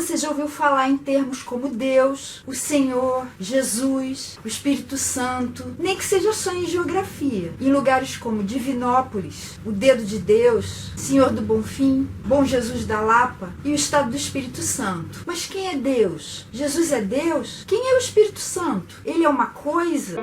você já ouviu falar em termos como Deus, o Senhor, Jesus, o Espírito Santo, nem que seja só em geografia, em lugares como Divinópolis, o Dedo de Deus, Senhor do Bonfim, Bom Jesus da Lapa e o Estado do Espírito Santo. Mas quem é Deus? Jesus é Deus? Quem é o Espírito Santo? Ele é uma coisa?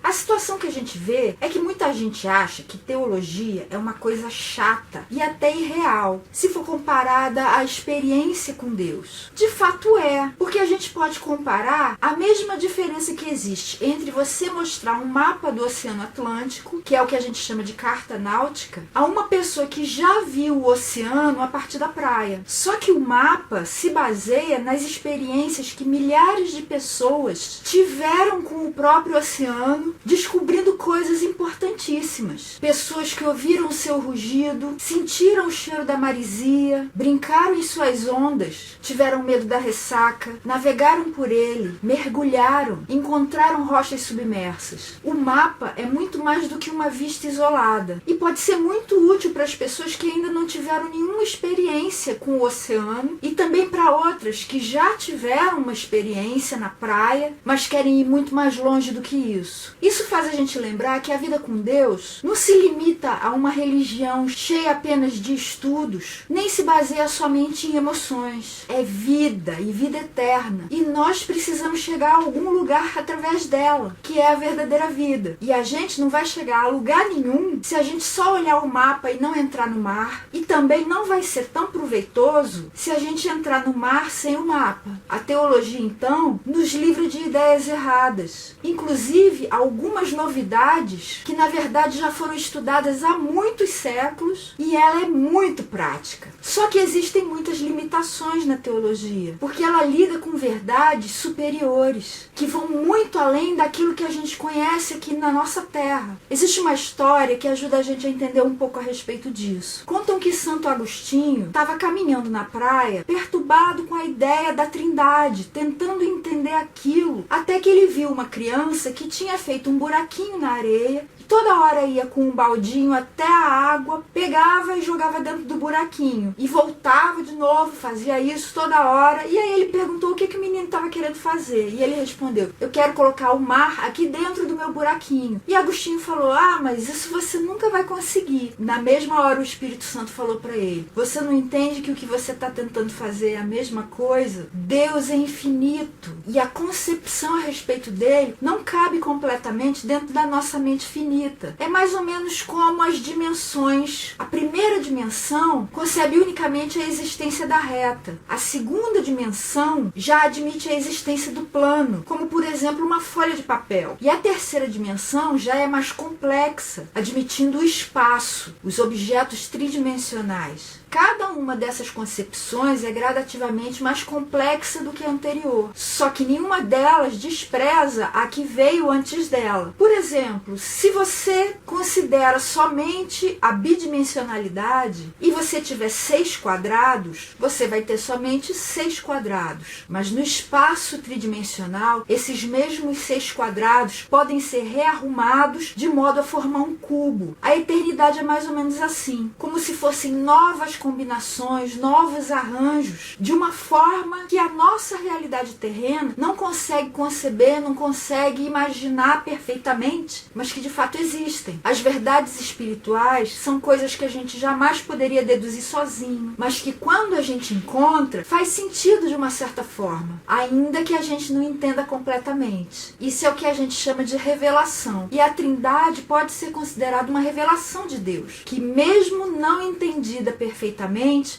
A situação que a gente vê é que muita gente acha que teologia é uma coisa chata e até irreal, se for comparada à experiência com Deus. De fato é, porque a gente pode comparar a mesma diferença que existe entre você mostrar um mapa do Oceano Atlântico, que é o que a gente chama de carta náutica, a uma pessoa que já viu o oceano a partir da praia. Só que o mapa se baseia nas experiências que milhares de pessoas tiveram com o próprio oceano, descobrindo coisas importantíssimas. Pessoas que ouviram o seu rugido, sentiram o cheiro da maresia, brincaram em suas ondas, tiveram medo da ressaca, navegaram por ele, mergulharam, encontraram rochas submersas. O mapa é muito mais do que uma vista isolada e pode ser muito útil para as pessoas que ainda não tiveram nenhuma experiência com o oceano e também para outras que já tiveram uma experiência na praia, mas querem ir muito mais longe do que isso. Isso faz a gente lembrar que a vida com Deus não se limita a uma religião cheia apenas de estudos, nem se baseia somente em emoções. É vida e vida eterna. E nós precisamos chegar a algum lugar através dela, que é a verdadeira vida. E a gente não vai chegar a lugar nenhum se a gente só olhar o mapa e não entrar no mar. E também não vai ser tão proveitoso se a gente entrar no mar sem o mapa. A teologia, então, nos livra de ideias erradas. Inclusive, algumas novidades que na verdade já foram estudadas há muitos séculos e ela é muito prática. Só que existem muitas limitações na teologia, porque ela lida com verdades superiores, que vão muito além daquilo que a gente conhece aqui na nossa terra. Existe uma história que ajuda a gente a entender um pouco a respeito disso. Contam que Santo Agostinho estava caminhando na praia, perturbado com a ideia da Trindade, tentando entender aquilo, até que ele viu uma criança que tinha feito um buraquinho na areia, e toda hora ia com um baldinho até a água, pegava e jogava dentro do buraquinho, e voltava de novo, fazia isso toda hora, e aí ele perguntou o que o menino estava querendo fazer, e ele respondeu: eu quero colocar o mar aqui dentro do meu buraquinho. E Agostinho falou: ah, mas isso você nunca vai conseguir. Na mesma hora o Espírito Santo falou para ele: você não entende que o que você está tentando fazer é a mesma coisa? Deus é infinito, e a concepção a respeito dele não cabe completamente dentro da nossa mente finita. É mais ou menos como as dimensões. A primeira dimensão concebe unicamente a existência da reta. A segunda dimensão já admite a existência do plano, como por exemplo uma folha de papel. E a terceira dimensão já é mais complexa, admitindo o espaço, os objetos tridimensionais. Cada uma dessas concepções é gradativamente mais complexa do que a anterior, só que nenhuma delas despreza a que veio antes dela. Por exemplo, se você considera somente a bidimensionalidade e você tiver 6 quadrados, você vai ter somente 6 quadrados. Mas no espaço tridimensional, esses mesmos 6 quadrados podem ser rearrumados de modo a formar um cubo. A eternidade é mais ou menos assim, como se fossem novas combinações, novos arranjos, de uma forma que a nossa realidade terrena não consegue conceber, não consegue imaginar perfeitamente, mas que de fato existem. As verdades espirituais são coisas que a gente jamais poderia deduzir sozinho, mas que quando a gente encontra, faz sentido de uma certa forma, ainda que a gente não entenda completamente. Isso é o que a gente chama de revelação. E a Trindade pode ser considerada uma revelação de Deus, que mesmo não entendida perfeitamente,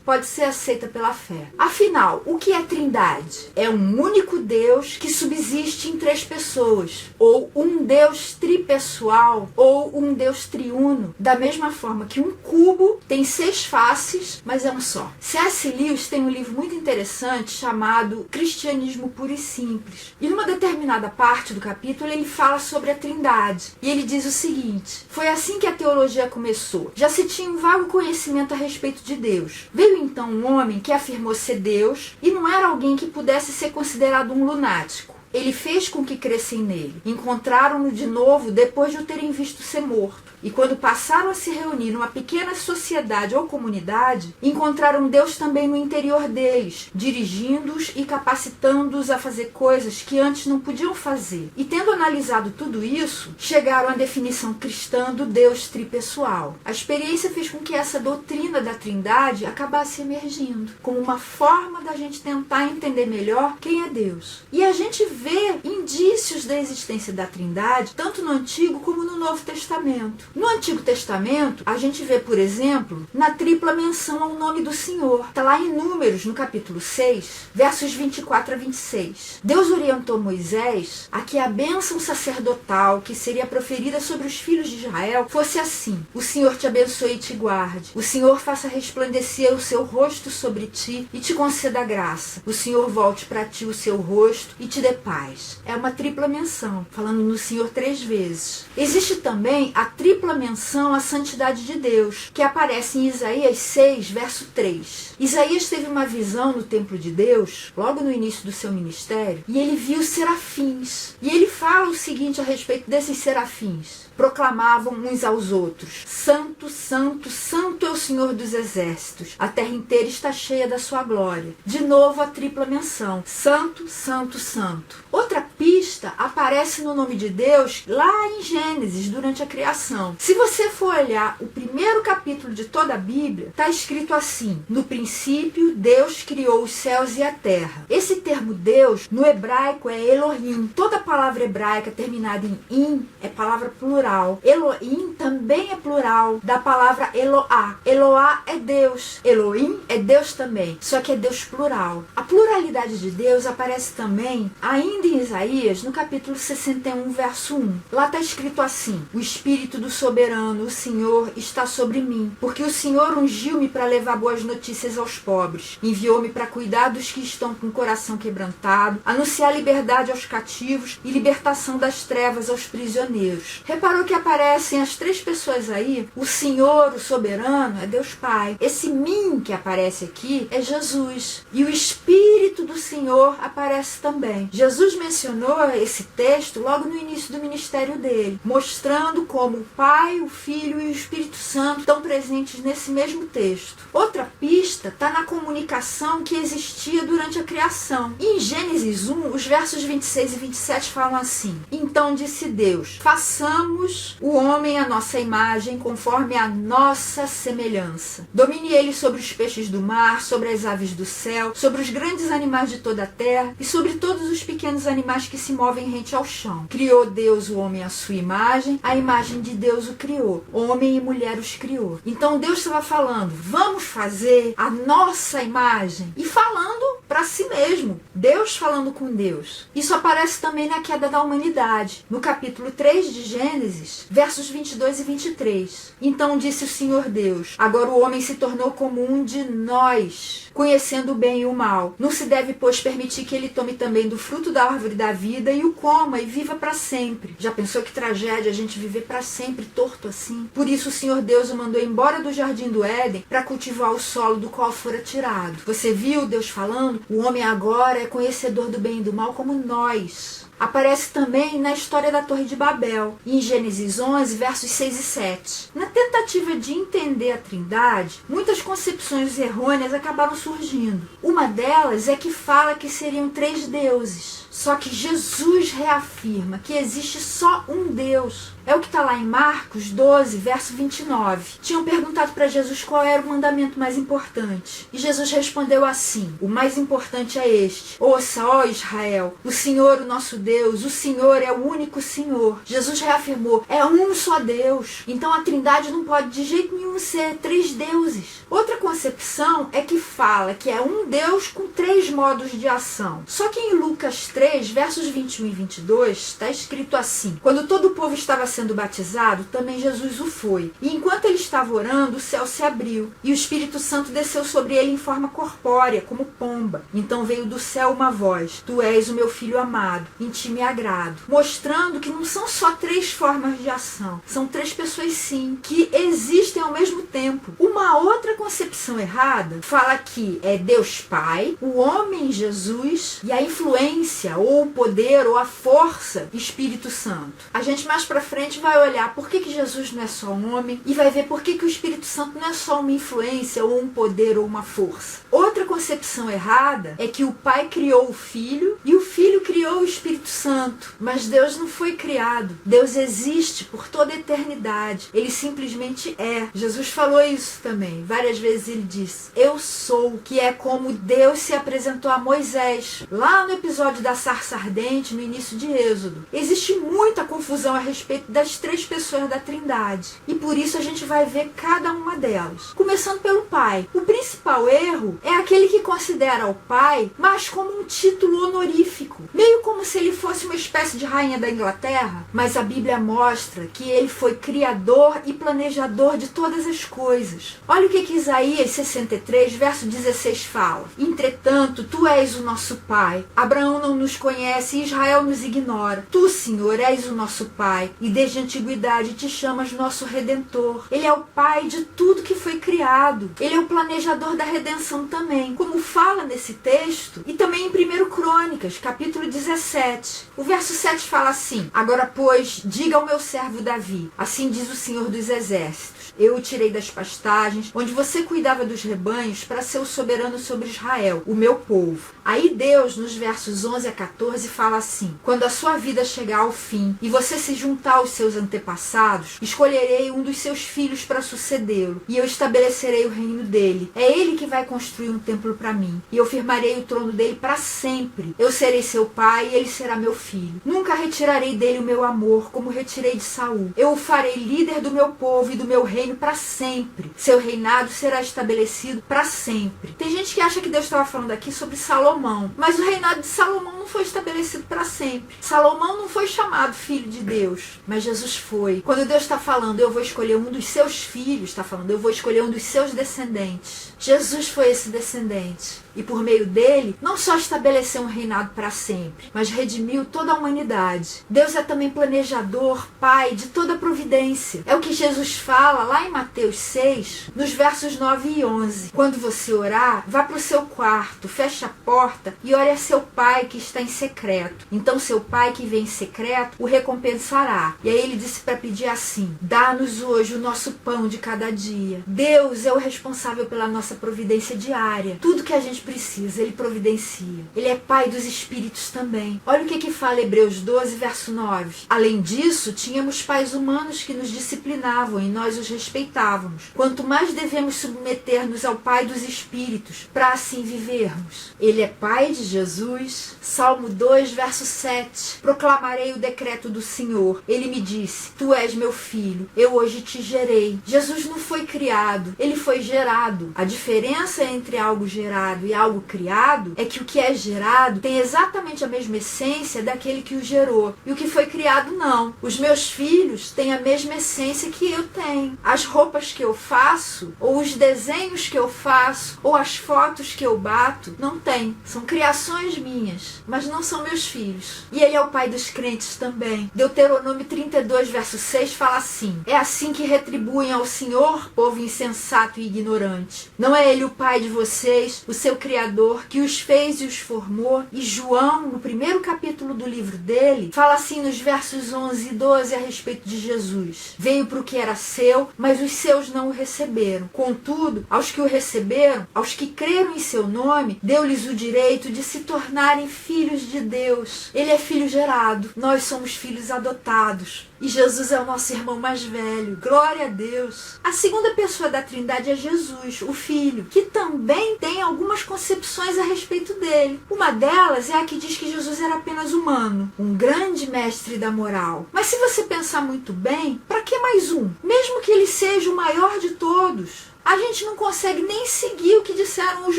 pode ser aceita pela fé. Afinal, o que é Trindade? É um único Deus que subsiste em 3 pessoas, ou um Deus tripessoal, ou um Deus triuno, da mesma forma que um cubo tem 6 faces, mas é um só. C.S. Lewis tem um livro muito interessante chamado Cristianismo Puro e Simples. E numa determinada parte do capítulo ele fala sobre a Trindade. E ele diz o seguinte: foi assim que a teologia começou. Já se tinha um vago conhecimento a respeito de Deus. Veio então um homem que afirmou ser Deus e não era alguém que pudesse ser considerado um lunático. Ele fez com que crescem nele. Encontraram-no de novo depois de o terem visto ser morto. E quando passaram a se reunir numa pequena sociedade ou comunidade, encontraram Deus também no interior deles, dirigindo-os e capacitando-os a fazer coisas que antes não podiam fazer. E tendo analisado tudo isso, chegaram à definição cristã do Deus tripessoal. A experiência fez com que essa doutrina da Trindade acabasse emergindo, como uma forma da gente tentar entender melhor quem é Deus. E a gente vê indícios da existência da Trindade, tanto no Antigo como no Novo Testamento. No Antigo Testamento, a gente vê, por exemplo, na tripla menção ao nome do Senhor. Está lá em Números, no capítulo 6, versos 24 a 26. Deus orientou Moisés a que a bênção sacerdotal que seria proferida sobre os filhos de Israel fosse assim: o Senhor te abençoe e te guarde. O Senhor faça resplandecer o seu rosto sobre ti e te conceda graça. O Senhor volte para ti o seu rosto e te dê paz. É uma tripla menção, falando no Senhor 3 vezes. Existe também a tripla menção à santidade de Deus, que aparece em Isaías 6, verso 3. Isaías teve uma visão no templo de Deus, logo no início do seu ministério, e ele viu serafins. E ele fala o seguinte a respeito desses serafins: proclamavam uns aos outros: Santo, Santo, Santo é o Senhor dos exércitos, a terra inteira está cheia da sua glória. De novo a tripla menção: Santo, Santo, Santo. Outra pista aparece no nome de Deus lá em Gênesis, durante a criação. Se você for olhar o primeiro capítulo de toda a Bíblia, está escrito assim: no princípio Deus criou os céus e a terra. Esse termo Deus, no hebraico, é Elohim. Toda palavra hebraica terminada em in é palavra plural. Elohim também é plural da palavra Eloá. Eloá é Deus. Elohim é Deus também, só que é Deus plural. A pluralidade de Deus aparece também ainda em Isaías, no capítulo 61, verso 1. Lá está escrito assim: o Espírito do Soberano, o Senhor, está sobre mim, porque o Senhor ungiu-me para levar boas notícias aos pobres. Enviou-me para cuidar dos que estão com o coração quebrantado, anunciar liberdade aos cativos e libertação das trevas aos prisioneiros. Reparou que aparecem as três pessoas aí? O Senhor, o Soberano, é Deus Pai. Esse mim que aparece aqui é Jesus. E o Espírito do Senhor aparece também. Jesus mencionou esse texto logo no início do ministério dele, mostrando como o Pai, o Filho e o Espírito Santo estão presentes nesse mesmo texto. Outra pista está na comunicação que existia durante a criação. E em Gênesis 1, os versos 26 e 27 falam assim: então disse Deus: façamos o homem à nossa imagem, conforme a nossa semelhança. Domine ele sobre os peixes do mar, sobre as aves do céu, sobre os grandes animais de toda a terra e sobre todos os pequenos animais que se movem rente ao chão. Criou Deus o homem à sua imagem, a imagem de Deus o criou. Homem e mulher os criou. Então Deus estava falando: vamos fazer a nossa imagem. E falando para si mesmo. Deus falando com Deus. Isso aparece também na queda da humanidade. No capítulo 3 de Gênesis, versos 22 e 23. Então disse o Senhor Deus: agora o homem se tornou como um de nós, conhecendo o bem e o mal. Não se deve, pois, permitir que ele tome também do fruto da árvore da vida e o coma e viva para sempre. Já pensou que tragédia a gente viver para sempre torto assim? Por isso o Senhor Deus o mandou embora do jardim do Éden para cultivar o solo do qual fora tirado. Você viu Deus falando? O homem agora é conhecedor do bem e do mal como nós. Aparece também na história da Torre de Babel, em Gênesis 11, versos 6 e 7. Na tentativa de entender a Trindade, muitas concepções errôneas acabaram surgindo. Uma delas é que fala que seriam 3 deuses. Só que Jesus reafirma que existe só um Deus. É o que está lá em Marcos 12, verso 29. Tinham perguntado para Jesus qual era o mandamento mais importante. E Jesus respondeu assim: o mais importante é este: ouça, ó Israel, o Senhor, o nosso Deus, o Senhor é o único Senhor. Jesus reafirmou: é um só Deus. Então a Trindade não pode de jeito nenhum ser 3 deuses. Outra concepção é que fala que é um Deus com 3 modos de ação. Só que em Lucas 3, versos 21 e 22, está escrito assim: quando todo o povo estava sendo batizado, também Jesus o foi. E enquanto ele estava orando, o céu se abriu, e o Espírito Santo desceu sobre ele em forma corpórea, como pomba. Então veio do céu uma voz: tu és o meu filho amado, em ti me agrado. Mostrando que não são só 3 formas de ação, são 3 pessoas sim, que existem ao mesmo tempo. Uma outra concepção errada fala que é Deus Pai, o homem Jesus e a influência essência, ou o poder, ou a força Espírito Santo. A gente mais pra frente vai olhar por que Jesus não é só um homem e vai ver por que o Espírito Santo não é só uma influência, ou um poder, ou uma força. Outra concepção errada é que o Pai criou o Filho e o Filho criou o Espírito Santo. Mas Deus não foi criado. Deus existe por toda a eternidade. Ele simplesmente é. Jesus falou isso também. Várias vezes ele disse, eu sou, que é como Deus se apresentou a Moisés. Lá no episódio da sarça ardente, no início de Êxodo. Existe muita confusão a respeito das três pessoas da Trindade. E por isso a gente vai ver cada uma delas. Começando pelo Pai. O principal erro é aquele que considera o Pai mais como um título honorífico. Meio como se ele fosse uma espécie de rainha da Inglaterra. Mas a Bíblia mostra que ele foi criador e planejador de todas as coisas. Olha o que Isaías 63, verso 16 fala. Entretanto, tu és o nosso Pai. Abraão não nos conhece e Israel nos ignora. Tu, Senhor, és o nosso Pai e desde a antiguidade te chamas nosso Redentor. Ele é o Pai de tudo que foi criado. Ele é o planejador da redenção também, como fala nesse texto e também em 1 Crônicas, capítulo 17. O verso 7 fala assim, agora, pois, diga ao meu servo Davi, assim diz o Senhor dos Exércitos, eu o tirei das pastagens, onde você cuidava dos rebanhos, para ser o soberano sobre Israel, o meu povo. Aí Deus, nos versos 11 a 14, fala assim, quando a sua vida chegar ao fim e você se juntar aos seus antepassados, escolherei um dos seus filhos para sucedê-lo, e eu estabelecerei o reino dele. É ele que vai construir um templo para mim, e eu firmarei o trono dele para sempre. Eu serei seu pai e ele será meu filho. Nunca retirarei dele o meu amor, como retirei de Saul. Eu o farei líder do meu povo e do meu reino para sempre. Seu reinado será estabelecido para sempre. Tem gente que acha que Deus estava falando aqui sobre Salomão, mas o reinado de Salomão não foi estabelecido para sempre. Salomão não foi chamado filho de Deus, mas Jesus foi. Quando Deus está falando, eu vou escolher um dos seus filhos, está falando, eu vou escolher um dos seus descendentes. Jesus foi esse descendente. E por meio dele, não só estabeleceu um reinado para sempre, mas redimiu toda a humanidade. Deus é também planejador, Pai de toda a providência. É o que Jesus fala lá em Mateus 6, nos versos 9 e 11. Quando você orar, vá para o seu quarto, feche a porta e ore a seu Pai que está em secreto. Então seu Pai que vem em secreto o recompensará. E aí ele disse para pedir assim, dá-nos hoje o nosso pão de cada dia. Deus é o responsável pela nossa providência diária. Tudo que a gente precisa, ele providencia. Ele é Pai dos espíritos também. Olha o que fala Hebreus 12, verso 9. Além disso, tínhamos pais humanos que nos disciplinavam e nós os respeitávamos. Quanto mais devemos submeter-nos ao Pai dos espíritos, para assim vivermos. Ele é Pai de Jesus. Salmo 2, verso 7. Proclamarei o decreto do Senhor. Ele me disse, tu és meu filho, eu hoje te gerei. Jesus não foi criado, ele foi gerado. A diferença entre algo gerado e algo criado é que o que é gerado tem exatamente a mesma essência daquele que o gerou. E o que foi criado não. Os meus filhos têm a mesma essência que eu tenho. As roupas que eu faço, ou os desenhos que eu faço, ou as fotos que eu bato, não tem. São criações minhas, mas não são meus filhos. E ele é o Pai dos crentes também. Deuteronômio 32, verso 6 fala assim, é assim que retribuem ao Senhor, povo insensato e ignorante. Não é ele o Pai de vocês, o seu Criador, que os fez e os formou? E João, no primeiro capítulo do livro dele, fala assim nos versos 11 e 12 a respeito de Jesus. Veio para o que era seu, mas os seus não o receberam. Contudo, aos que o receberam, aos que creram em seu nome, deu-lhes o direito de se tornarem filhos de Deus. Ele é filho gerado, nós somos filhos adotados. E Jesus é o nosso irmão mais velho. Glória a Deus. A segunda pessoa da Trindade é Jesus, o Filho, que também tem algumas concepções a respeito dele. Uma delas é a que diz que Jesus era apenas humano, um grande mestre da moral. Mas se você pensar muito bem, para que mais um? Mesmo que ele seja o maior de todos, a gente não consegue nem seguir o que disseram os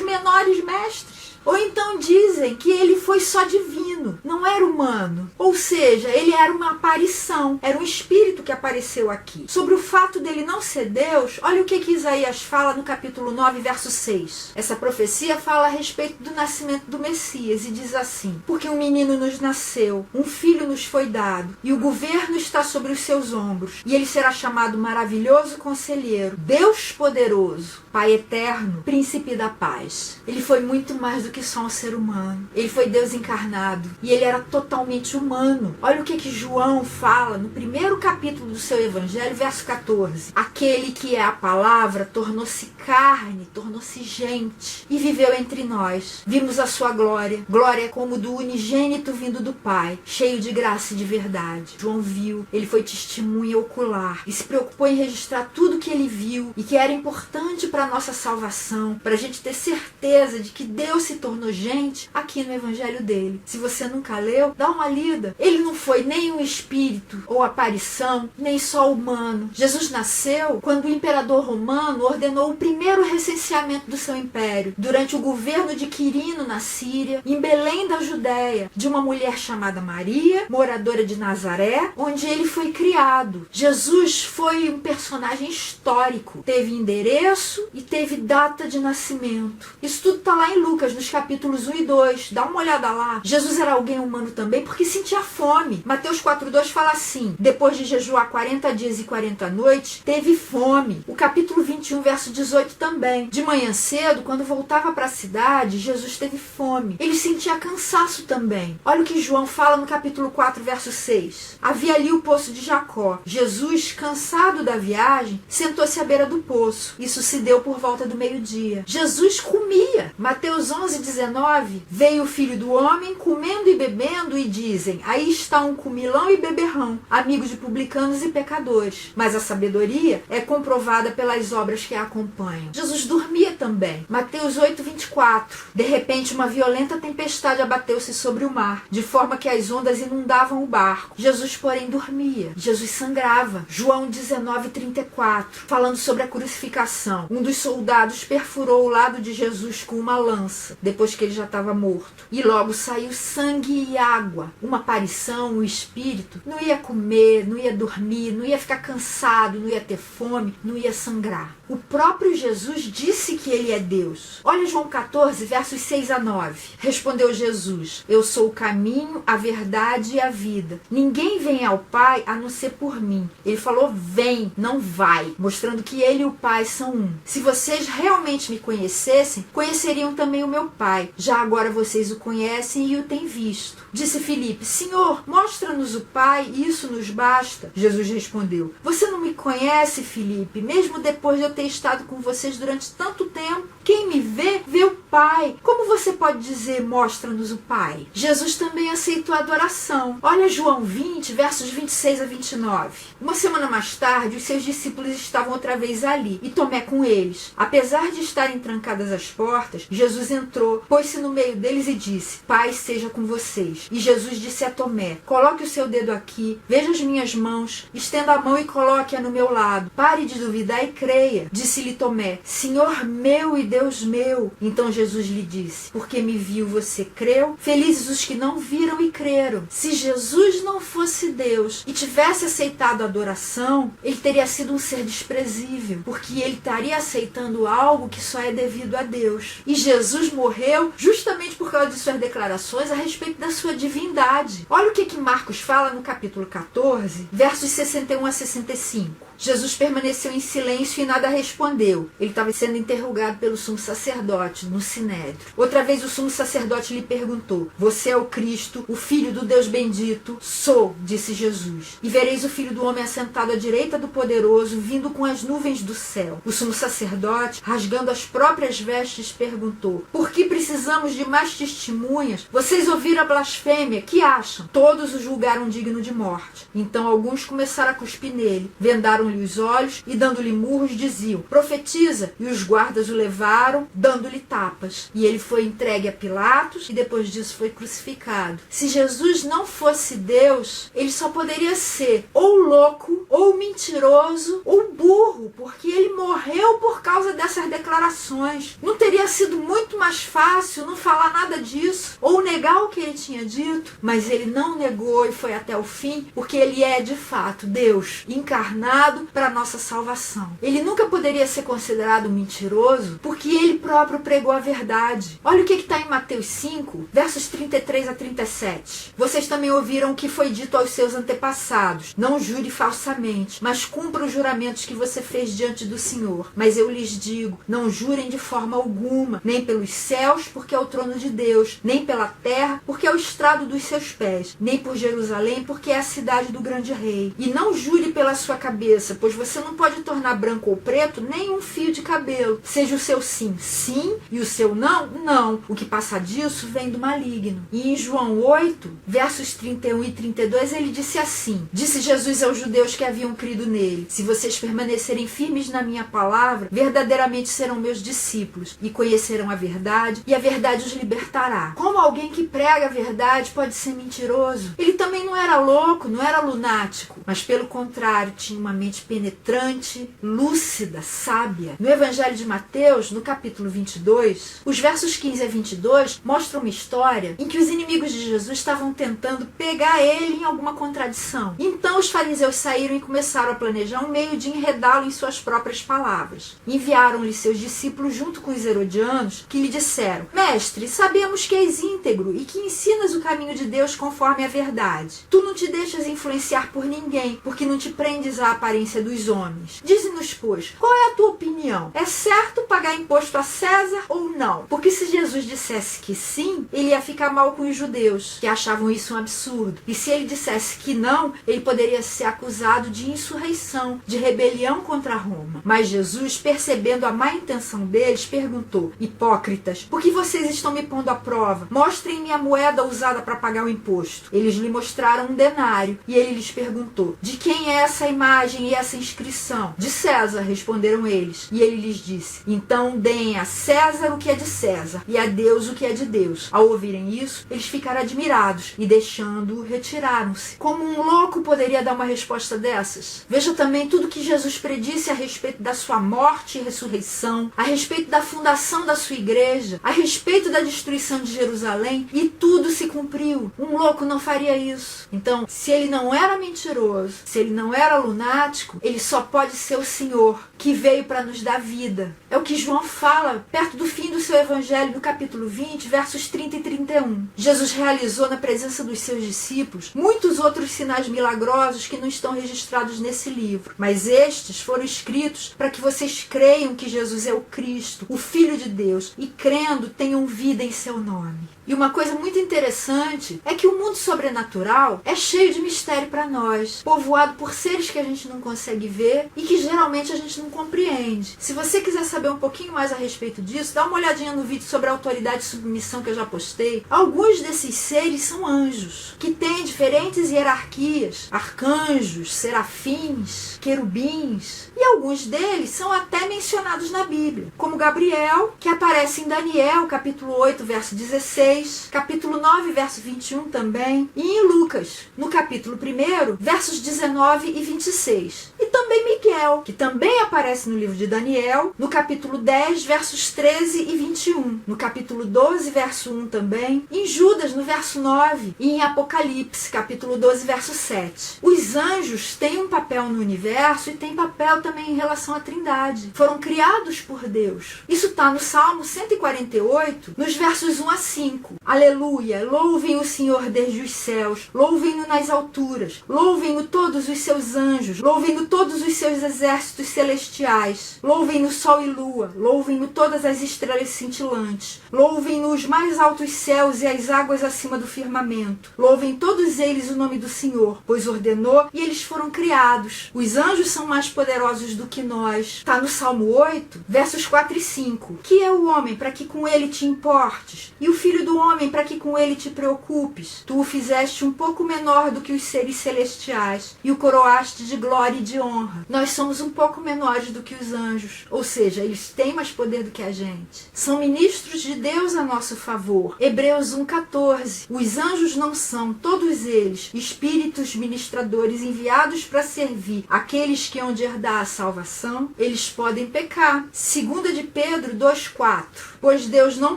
menores mestres. Ou então dizem que ele foi só divino, não era humano. Ou seja, ele era uma aparição, era um espírito que apareceu aqui. Sobre o fato dele não ser Deus, olha o que Isaías fala no capítulo 9, verso 6. Essa profecia fala a respeito do nascimento do Messias e diz assim, porque um menino nos nasceu, um filho nos foi dado, e o governo está sobre os seus ombros, e ele será chamado Maravilhoso Conselheiro, Deus Poderoso, Pai Eterno, Príncipe da Paz. Ele foi muito mais do do que só um ser humano. Ele foi Deus encarnado e ele era totalmente humano. Olha o que João fala no primeiro capítulo do seu evangelho, verso 14. Aquele que é a palavra tornou-se carne, tornou-se gente e viveu entre nós. Vimos a sua glória, glória como do unigênito vindo do Pai, cheio de graça e de verdade. João viu, ele foi testemunha ocular e se preocupou em registrar tudo que ele viu e que era importante para a nossa salvação, para a gente ter certeza de que Deus se tornou gente aqui no evangelho dele. Se você nunca leu, dá uma lida. Ele não foi nem um espírito ou aparição, nem só humano. Jesus nasceu quando o imperador romano ordenou o primeiro recenseamento do seu império, durante o governo de Quirino na Síria, em Belém da Judéia, de uma mulher chamada Maria, moradora de Nazaré, onde ele foi criado. Jesus foi um personagem histórico, teve endereço e teve data de nascimento. Isso tudo está lá em Lucas, nos capítulos 1 e 2. Dá uma olhada lá. Jesus era alguém humano também porque sentia fome. Mateus 4,2 fala assim: depois de jejuar 40 dias e 40 noites, teve fome. O capítulo 21, verso 18 também. De manhã cedo, quando voltava para a cidade, Jesus teve fome. Ele sentia cansaço também. Olha o que João fala no capítulo 4, verso 6. Havia ali o poço de Jacó. Jesus, cansado da viagem, sentou-se à beira do poço. Isso se deu por volta do meio-dia. Jesus comia. Mateus 11:19. Veio o Filho do Homem comendo e bebendo e dizem: aí está um comilão e beberrão, amigo de publicanos e pecadores. Mas a sabedoria é comprovada pelas obras que a acompanham. Jesus dormia também. Mateus 8:24. De repente uma violenta tempestade abateu-se sobre o mar, de forma que as ondas inundavam o barco. Jesus, porém, dormia. Jesus sangrava. João 19:34. Falando sobre a crucificação. Um dos soldados perfurou o lado de Jesus com uma lança, depois que ele já estava morto. E logo saiu sangue e água. Uma aparição, um espírito, não ia comer, não ia dormir, não ia ficar cansado, não ia ter fome, não ia sangrar. O próprio Jesus disse que ele é Deus. Olha João 14, versos 6 a 9. Respondeu Jesus: eu sou o caminho, a verdade e a vida. Ninguém vem ao Pai a não ser por mim. Ele falou vem, não vai, mostrando que ele e o Pai são um. Se vocês realmente me conhecessem, conheceriam também o meu Pai. Já agora vocês o conhecem e o têm visto. Disse Filipe: Senhor, mostra-nos o Pai e isso nos basta. Jesus respondeu: você não me conhece, Filipe, mesmo depois de eu ter estado com vocês durante tanto tempo. Quem me vê, vê o Pai. Como você pode dizer, mostra-nos o Pai? Jesus também aceitou a adoração. Olha João 20, versos 26 a 29. Uma semana mais tarde, os seus discípulos estavam outra vez ali, e Tomé com eles. Apesar de estarem trancadas as portas, Jesus entrou, pôs-se no meio deles e disse: Paz seja com vocês. E Jesus disse a Tomé: coloque o seu dedo aqui, veja as minhas mãos, estenda a mão e coloque-a no meu lado. Pare de duvidar e creia. Disse-lhe Tomé: Senhor meu e Deus meu. Então Jesus lhe disse: porque me viu, você creu? Felizes os que não viram e creram. Se Jesus não fosse Deus e tivesse aceitado a adoração, ele teria sido um ser desprezível, porque ele estaria aceitando algo que só é devido a Deus. E Jesus morreu justamente por causa de suas declarações a respeito da sua divindade. Olha o que Marcos fala no capítulo 14, versos 61 a 65. Jesus permaneceu em silêncio e nada respondeu. Ele estava sendo interrogado pelo sumo sacerdote no Sinédrio. Outra vez o sumo sacerdote lhe perguntou: você é o Cristo, o Filho do Deus bendito? Sou, disse Jesus. E vereis o Filho do Homem assentado à direita do Poderoso, vindo com as nuvens do céu. O sumo sacerdote, rasgando as próprias vestes, perguntou: por que precisamos de mais testemunhas? Vocês ouviram a blasfêmia? Que acham? Todos o julgaram digno de morte. Então alguns começaram a cuspir nele, vendaram os olhos e dando-lhe murros diziam: profetiza. E os guardas o levaram dando-lhe tapas, e ele foi entregue a Pilatos e depois disso foi crucificado. Se Jesus não fosse Deus, ele só poderia ser ou louco, ou mentiroso, ou burro, porque ele morreu por causa dessas declarações. Não teria sido muito mais fácil não falar nada disso, ou negar o que ele tinha dito? Mas ele não negou e foi até o fim, porque ele é de fato Deus encarnado para a nossa salvação. Ele nunca poderia ser considerado mentiroso, porque ele próprio pregou a verdade. Olha o que está em Mateus 5, versos 33 a 37. Vocês também ouviram o que foi dito aos seus antepassados: não jure falsamente, publicamente, mas cumpra os juramentos que você fez diante do Senhor. Mas eu lhes digo, não jurem de forma alguma, nem pelos céus, porque é o trono de Deus, nem pela terra, porque é o estrado dos seus pés, nem por Jerusalém, porque é a cidade do grande rei. E não jure pela sua cabeça, pois você não pode tornar branco ou preto nem um fio de cabelo. Seja o seu sim, sim, e o seu não, não. O que passa disso vem do maligno. E em João 8, versos 31 e 32, ele disse assim: disse Jesus aos judeus que haviam crido nele: se vocês permanecerem firmes na minha palavra, verdadeiramente serão meus discípulos, e conhecerão a verdade, e a verdade os libertará. Como alguém que prega a verdade pode ser mentiroso? Ele também não era louco, não era lunático, mas pelo contrário, tinha uma mente penetrante, lúcida, sábia. No Evangelho de Mateus, no capítulo 22, os versos 15 a 22 mostram uma história em que os inimigos de Jesus estavam tentando pegar ele em alguma contradição. Então os fariseus saíram e começaram a planejar um meio de enredá-lo em suas próprias palavras. Enviaram-lhe seus discípulos junto com os herodianos, que lhe disseram: mestre, sabemos que és íntegro e que ensinas o caminho de Deus conforme a verdade. Tu não te deixas influenciar por ninguém, porque não te prendes à aparência dos homens. Dize-nos, pois, qual é a tua opinião? É certo pagar imposto a César ou não? Porque se Jesus dissesse que sim, ele ia ficar mal com os judeus, que achavam isso um absurdo. E se ele dissesse que não, ele poderia ser acusado de insurreição, de rebelião contra Roma. Mas Jesus, percebendo a má intenção deles, perguntou: hipócritas, por que vocês estão me pondo à prova? Mostrem-me a moeda usada para pagar o imposto. Eles lhe mostraram um denário, e ele lhes perguntou: de quem é essa imagem e essa inscrição? De César, responderam eles. E ele lhes disse: então deem a César o que é de César, e a Deus o que é de Deus. Ao ouvirem isso, eles ficaram admirados, e deixando-o, retiraram-se. Como um louco poderia dar uma resposta dessas? Veja também tudo que Jesus predisse a respeito da sua morte e ressurreição, a respeito da fundação da sua igreja, a respeito da destruição de Jerusalém, e tudo se cumpriu. Um louco não faria isso. Então, se ele não era mentiroso, se ele não era lunático, ele só pode ser o Senhor, que veio para nos dar vida. É o que João fala perto do fim do seu evangelho, no capítulo 20, versos 30 e 31. Jesus realizou na presença dos seus discípulos muitos outros sinais milagrosos que não estão registrados nesse livro, mas estes foram escritos para que vocês creiam que Jesus é o Cristo, o Filho de Deus, e crendo tenham vida em seu nome. E uma coisa muito interessante é que o mundo sobrenatural é cheio de mistério para nós, povoado por seres que a gente não consegue ver e que geralmente a gente não compreende. Se você quiser saber um pouquinho mais a respeito disso, dá uma olhadinha no vídeo sobre a autoridade e submissão que eu já postei. Alguns desses seres são anjos, que têm diferentes hierarquias: arcanjos, serafins, querubins, e alguns deles são até mencionados na Bíblia, como Gabriel, que aparece em Daniel, capítulo 8, verso 16, capítulo 9, verso 21 também, e em Lucas, no capítulo 1, versos 19 e 26. E também Miguel, que também aparece no livro de Daniel, no capítulo 10, versos 13 e 21, no capítulo 12, verso 1 também, em Judas, no verso 9, e em Apocalipse, capítulo 12, verso 7. Os anjos têm um papel no universo e têm papel também em relação à Trindade. Foram criados por Deus. Isso está no Salmo 148, nos versos 1 a 5. Aleluia! Louvem o Senhor desde os céus, louvem-no nas alturas, louvem-no todos os seus anjos, louvem-no todos os seus exércitos celestiais, louvem-no sol e lua, louvem-no todas as estrelas cintilantes, louvem-no os mais altos céus e as águas acima do firmamento, louvem todos eles o nome do Senhor, pois ordenou e eles foram criados. Os anjos são mais poderosos do que nós. Está no Salmo 8, versos 4 e 5. Que é o homem para que com ele te importes? E o filho do homem para que com ele te preocupes? Tu o fizeste um pouco menor do que os seres celestiais e o coroaste de glória e de honra. Nós somos um pouco menores do que os anjos, ou seja, eles têm mais poder do que a gente. São ministros de Deus a nosso favor. Hebreus 1,14. Os anjos não são, todos eles, espíritos ministradores enviados para servir aqueles que hão de herdar a salvação? Eles podem pecar. 2 de Pedro 2,4. Pois Deus não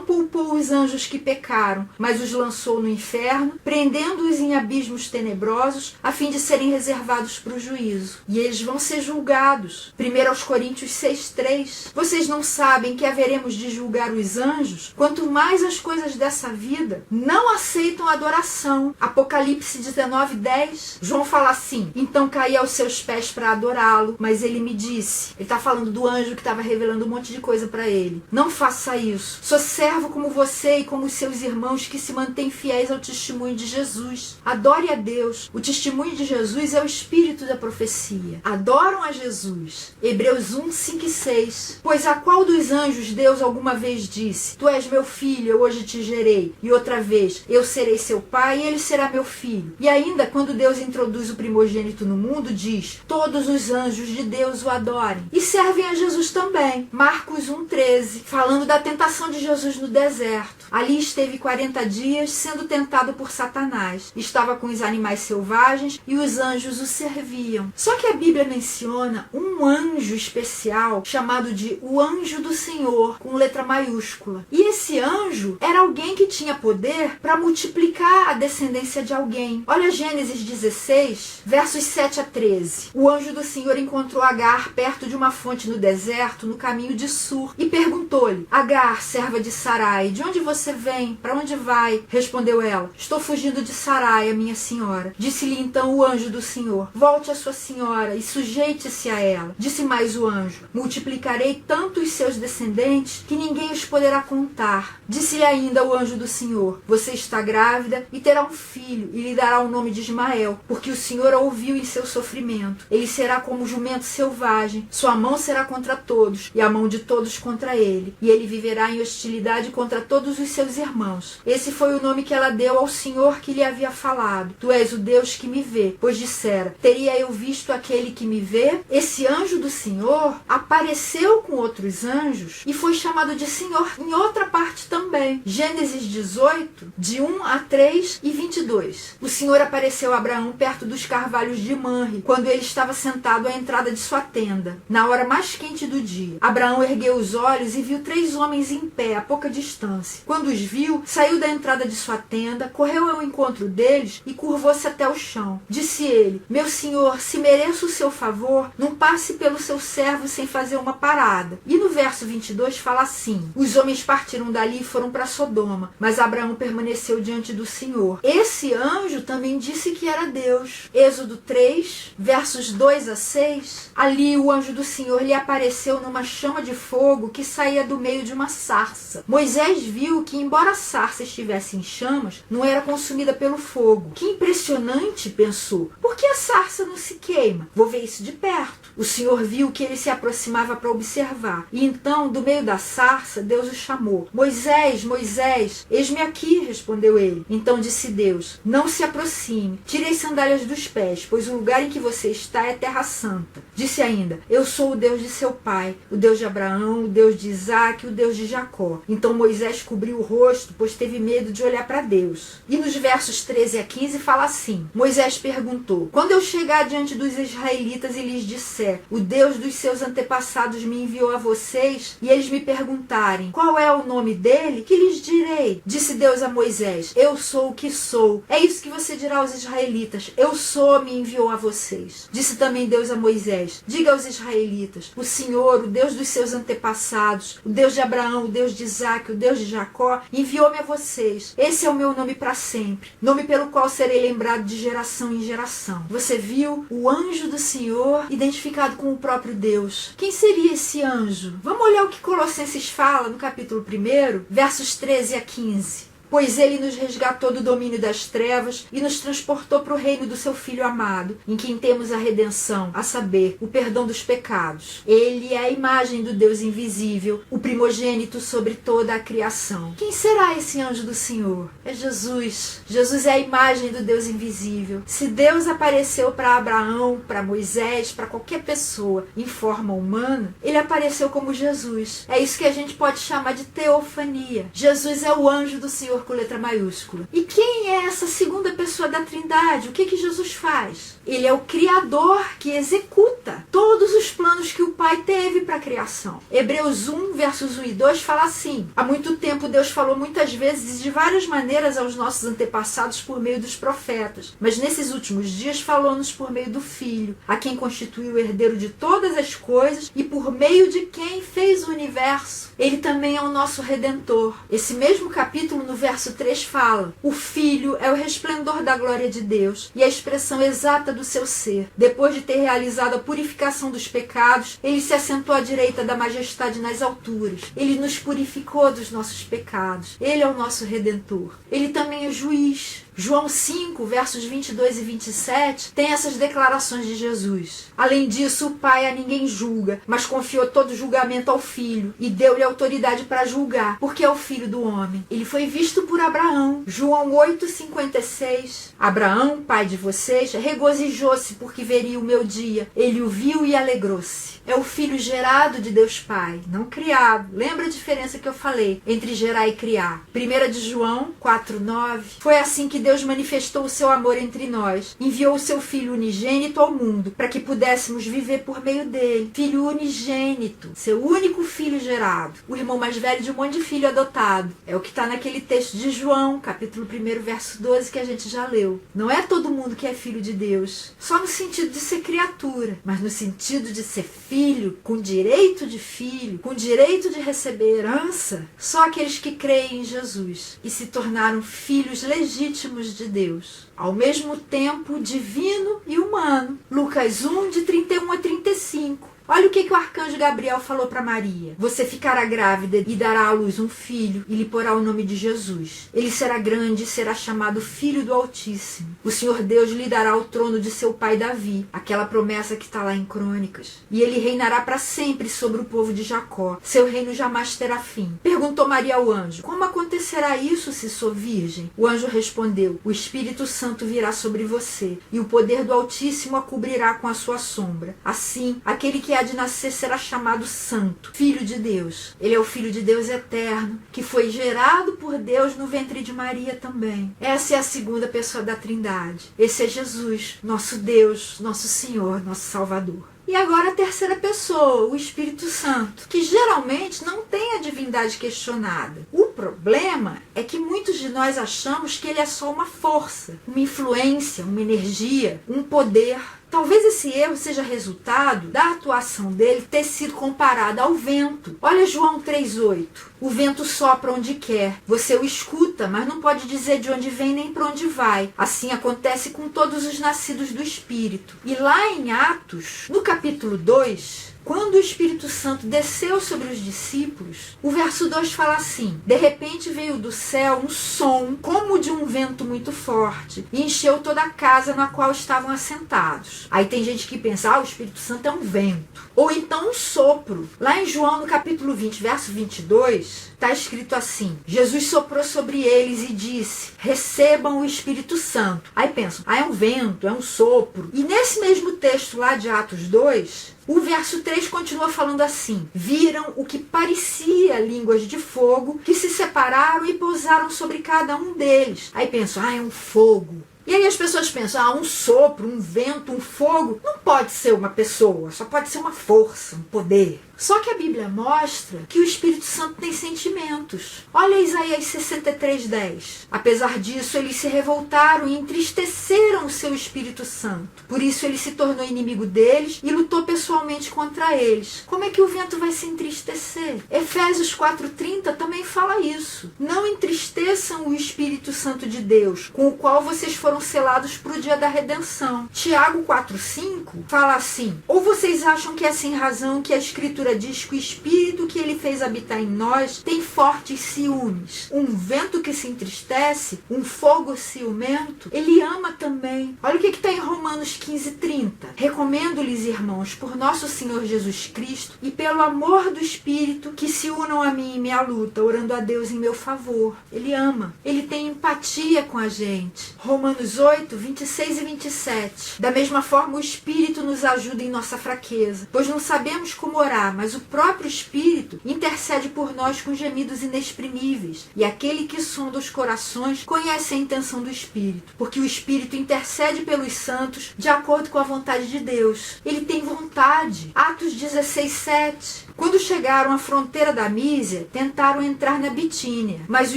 poupou os anjos que pecaram, mas os lançou no inferno, prendendo-os em abismos tenebrosos, a fim de serem reservados para o juízo. E eles vão ser julgados. 1 Coríntios 6:3. Vocês não sabem que haveremos de julgar os anjos? Quanto mais as coisas dessa vida não aceitam adoração. Apocalipse 19:10. João fala assim: então caí aos seus pés para adorá-lo, mas ele me disse, ele está falando do anjo que estava revelando um monte de coisa para ele, não faça isso, sou servo como você e como os seus irmãos que se mantêm fiéis ao testemunho de Jesus. Adore a Deus. O testemunho de Jesus é o espírito da profecia. Adoram a Jesus. Hebreus 1:5-6. Pois a qual dos anjos Deus alguma vez disse: tu és meu filho, eu hoje te gerei, e outra vez, eu serei seu pai e ele será meu filho. E ainda quando Deus introduz o primogênito no mundo, diz: todos os anjos de Deus o adorem. E servem a Jesus também. Marcos 1:13, falando da tentação de Jesus no deserto. Ali esteve 40 dias sendo tentado por Satanás. Estava com os animais selvagens e os anjos o serviam. Só que a Bíblia menciona um anjo especial chamado de o anjo do Senhor, com letra maiúscula. E esse anjo era alguém que tinha poder para multiplicar a descendência de alguém. Olha Gênesis 16, versos 7-13. O anjo do Senhor encontrou Agar perto de uma fonte no deserto, no caminho de Sur, e perguntou-lhe: Agar, serva de Sarai, de onde você vem? Para onde vai? Respondeu ela: estou fugindo de Sarai, a minha senhora. Disse-lhe então o anjo do Senhor: volte a sua senhora e sujeite-se a ela. Disse mais o anjo: multiplicarei tanto os seus descendentes que ninguém os poderá contar. Disse-lhe ainda o anjo do Senhor: você está grávida e terá um filho e lhe dará o nome de Ismael, porque o Senhor a ouviu em seu sofrimento. Ele será como jumento selvagem, sua mão será contra todos e a mão de todos contra ele, e ele viverá em hostilidade contra todos os seus irmãos. Esse foi o nome que ela deu ao Senhor que lhe havia falado: tu és o Deus que me vê, pois dissera: teria eu visto aquele que me vê? Esse anjo do Senhor apareceu com outros anjos e foi chamado de Senhor em outra parte também. Gênesis 18, de 1-3 e 22. O Senhor apareceu a Abraão perto dos carvalhos de Manre, quando ele estava sentado à entrada de sua tenda, na hora mais quente do dia. Abraão ergueu os olhos e viu 3 homens em pé, a pouca distância. Quando os viu, saiu da entrada de sua tenda, correu ao encontro deles e curvou-se até o chão. Disse ele: meu senhor, se mereço o seu favor, não passe pelo seu servo sem fazer uma parada. E no verso 22 fala assim: os homens partiram dali e foram para Sodoma, mas Abraão permaneceu diante do Senhor. Esse anjo também disse que era Deus. Êxodo 3, versos 2-6. Ali o anjo do Senhor lhe apareceu numa chama de fogo que saía do meio de uma sarça. Moisés viu que, embora a sarça estivesse em chamas, não era consumida pelo fogo. Que impressionante, pensou. Por que a sarça não se queima? Vou ver isso de perto. O Senhor viu que ele se aproximava para observar. E então, do meio da sarça, Deus o chamou: Moisés, Moisés, eis-me aqui, respondeu ele. Então disse Deus: não se aproxime, tire as sandálias dos pés, pois o lugar em que você está é terra santa. Disse ainda: eu sou o Deus de seu pai, o Deus de Abraão, o Deus de Isaque, o Deus de Jacó. Então Moisés cobriu o rosto, pois teve medo de olhar para Deus. E nos versos 13-15 fala assim: Moisés perguntou: quando eu chegar diante dos israelitas e lhes disser: o Deus dos seus antepassados me enviou a vocês, e eles me perguntarem: qual é o nome dele? Que lhes direi? Disse Deus a Moisés: eu sou o que sou. É isso que você dirá aos israelitas: eu sou, me enviou a vocês. Disse também Deus a Moisés: diga aos israelitas: o Senhor, o Deus dos seus antepassados, o Deus de Abraão, o Deus de Isaque, o Deus de Jacó, enviou-me a vocês. Esse é o meu nome para sempre, nome pelo qual serei lembrado de geração em geração. Você viu o anjo do Senhor identificado com o próprio Deus. Quem seria esse anjo? Vamos olhar o que Colossenses fala no capítulo 1, versos 13-15. Pois ele nos resgatou do domínio das trevas e nos transportou para o reino do seu Filho amado, em quem temos a redenção, a saber, o perdão dos pecados. Ele é a imagem do Deus invisível, o primogênito sobre toda a criação. Quem será esse anjo do Senhor? É Jesus. Jesus é a imagem do Deus invisível. Se Deus apareceu para Abraão, para Moisés, para qualquer pessoa em forma humana, ele apareceu como Jesus. É isso que a gente pode chamar de teofania. Jesus é o anjo do Senhor com letra maiúscula. E quem é essa segunda pessoa da Trindade? O que Jesus faz? Ele é o Criador que executa todo todos os planos que o Pai teve para a criação. Hebreus 1, versos 1 e 2 fala assim: há muito tempo Deus falou muitas vezes e de várias maneiras aos nossos antepassados por meio dos profetas, mas nesses últimos dias falou-nos por meio do Filho, a quem constituiu o herdeiro de todas as coisas e por meio de quem fez o universo. Ele também é o nosso Redentor. Esse mesmo capítulo, no verso 3, fala: o Filho é o resplendor da glória de Deus e a expressão exata do seu ser. Depois de ter realizado a purificação dos pecados, ele se assentou à direita da majestade nas alturas. Ele nos purificou dos nossos pecados. Ele é o nosso Redentor. Ele também é juiz. João 5, versos 22 e 27, tem essas declarações de Jesus. Além disso, o Pai a ninguém julga, mas confiou todo o julgamento ao Filho e deu-lhe autoridade para julgar, porque é o Filho do homem. Ele foi visto por Abraão. João 8, 56. Abraão, pai de vocês, regozijou-se porque veria o meu dia. Ele o viu e alegrou-se. É o Filho gerado de Deus Pai, não criado. Lembra a diferença que eu falei entre gerar e criar? 1 de João 4, 9. Foi assim que Deus manifestou o seu amor entre nós. Enviou o seu Filho unigênito ao mundo, para que pudéssemos viver por meio dele. Filho unigênito, seu único filho gerado. O irmão mais velho de um monte de filho adotado. É o que está naquele texto de João, capítulo 1, verso 12, que a gente já leu. Não é todo mundo que é filho de Deus, só no sentido de ser criatura, mas no sentido de ser filho, com direito de filho, com direito de receber herança, só aqueles que creem em Jesus e se tornaram filhos legítimos de Deus, ao mesmo tempo divino e humano. Lucas 1, de 31 a 35. Olha o que o arcanjo Gabriel falou para Maria. Você ficará grávida e dará à luz um filho e lhe porá o nome de Jesus. Ele será grande e será chamado Filho do Altíssimo. O Senhor Deus lhe dará o trono de seu pai Davi, aquela promessa que está lá em Crônicas. E ele reinará para sempre sobre o povo de Jacó. Seu reino jamais terá fim. Perguntou Maria ao anjo: como acontecerá isso se sou virgem? O anjo respondeu: o Espírito Santo virá sobre você e o poder do Altíssimo a cobrirá com a sua sombra. Assim, aquele que há de nascer será chamado Santo, Filho de Deus. Ele é o Filho de Deus eterno, que foi gerado por Deus no ventre de Maria também. Essa é a segunda pessoa da Trindade. Esse é Jesus, nosso Deus, nosso Senhor, nosso Salvador. E agora a terceira pessoa, o Espírito Santo, que geralmente não tem a divindade questionada. O problema é que muitos de nós achamos que ele é só uma força, uma influência, uma energia, um poder. Talvez esse erro seja resultado da atuação dele ter sido comparada ao vento. Olha João 3,8. O vento sopra onde quer. Você o escuta, mas não pode dizer de onde vem nem para onde vai. Assim acontece com todos os nascidos do Espírito. E lá em Atos, no capítulo 2... quando o Espírito Santo desceu sobre os discípulos, o verso 2 fala assim: de repente veio do céu um som como de um vento muito forte e encheu toda a casa na qual estavam assentados. Aí tem gente que pensa: o Espírito Santo é um vento. Ou então um sopro. Lá em João, no capítulo 20, verso 22, está escrito assim: Jesus soprou sobre eles e disse: recebam o Espírito Santo. Aí pensam: é um vento, é um sopro. E nesse mesmo texto lá de Atos 2, o verso 3 continua falando assim: viram o que parecia línguas de fogo que se separaram e pousaram sobre cada um deles. Aí pensam: é um fogo. E aí as pessoas pensam: um sopro, um vento, um fogo. Não pode ser uma pessoa, só pode ser uma força, um poder. Só que a Bíblia mostra que o Espírito Santo tem sentimentos. Olha Isaías 63:10. Apesar disso, eles se revoltaram e entristeceram o seu Espírito Santo. Por isso ele se tornou inimigo deles e lutou pessoalmente contra eles. Como é que o vento vai se entristecer? Efésios 4:30 também fala isso. Não entristeçam o Espírito Santo de Deus, com o qual vocês foram selados para o dia da redenção. Tiago 4:5 fala assim: ou vocês acham que é sem razão que a Escritura diz que o Espírito que ele fez habitar em nós tem fortes ciúmes? Um vento que se entristece, um fogo ciumento, ele ama também. Olha o que está em Romanos 15:30. Recomendo-lhes, irmãos, por nosso Senhor Jesus Cristo e pelo amor do Espírito, que se unam a mim em minha luta, orando a Deus em meu favor. Ele ama, ele tem empatia com a gente. Romanos 8, 26 e 27. Da mesma forma, o Espírito nos ajuda em nossa fraqueza, pois não sabemos como orar, mas o próprio Espírito intercede por nós com gemidos inexprimíveis. E aquele que sonda os corações conhece a intenção do Espírito, porque o Espírito intercede pelos santos de acordo com a vontade de Deus. Ele tem vontade. Atos 16:7. Quando chegaram à fronteira da Mísia, tentaram entrar na Bitínia, mas o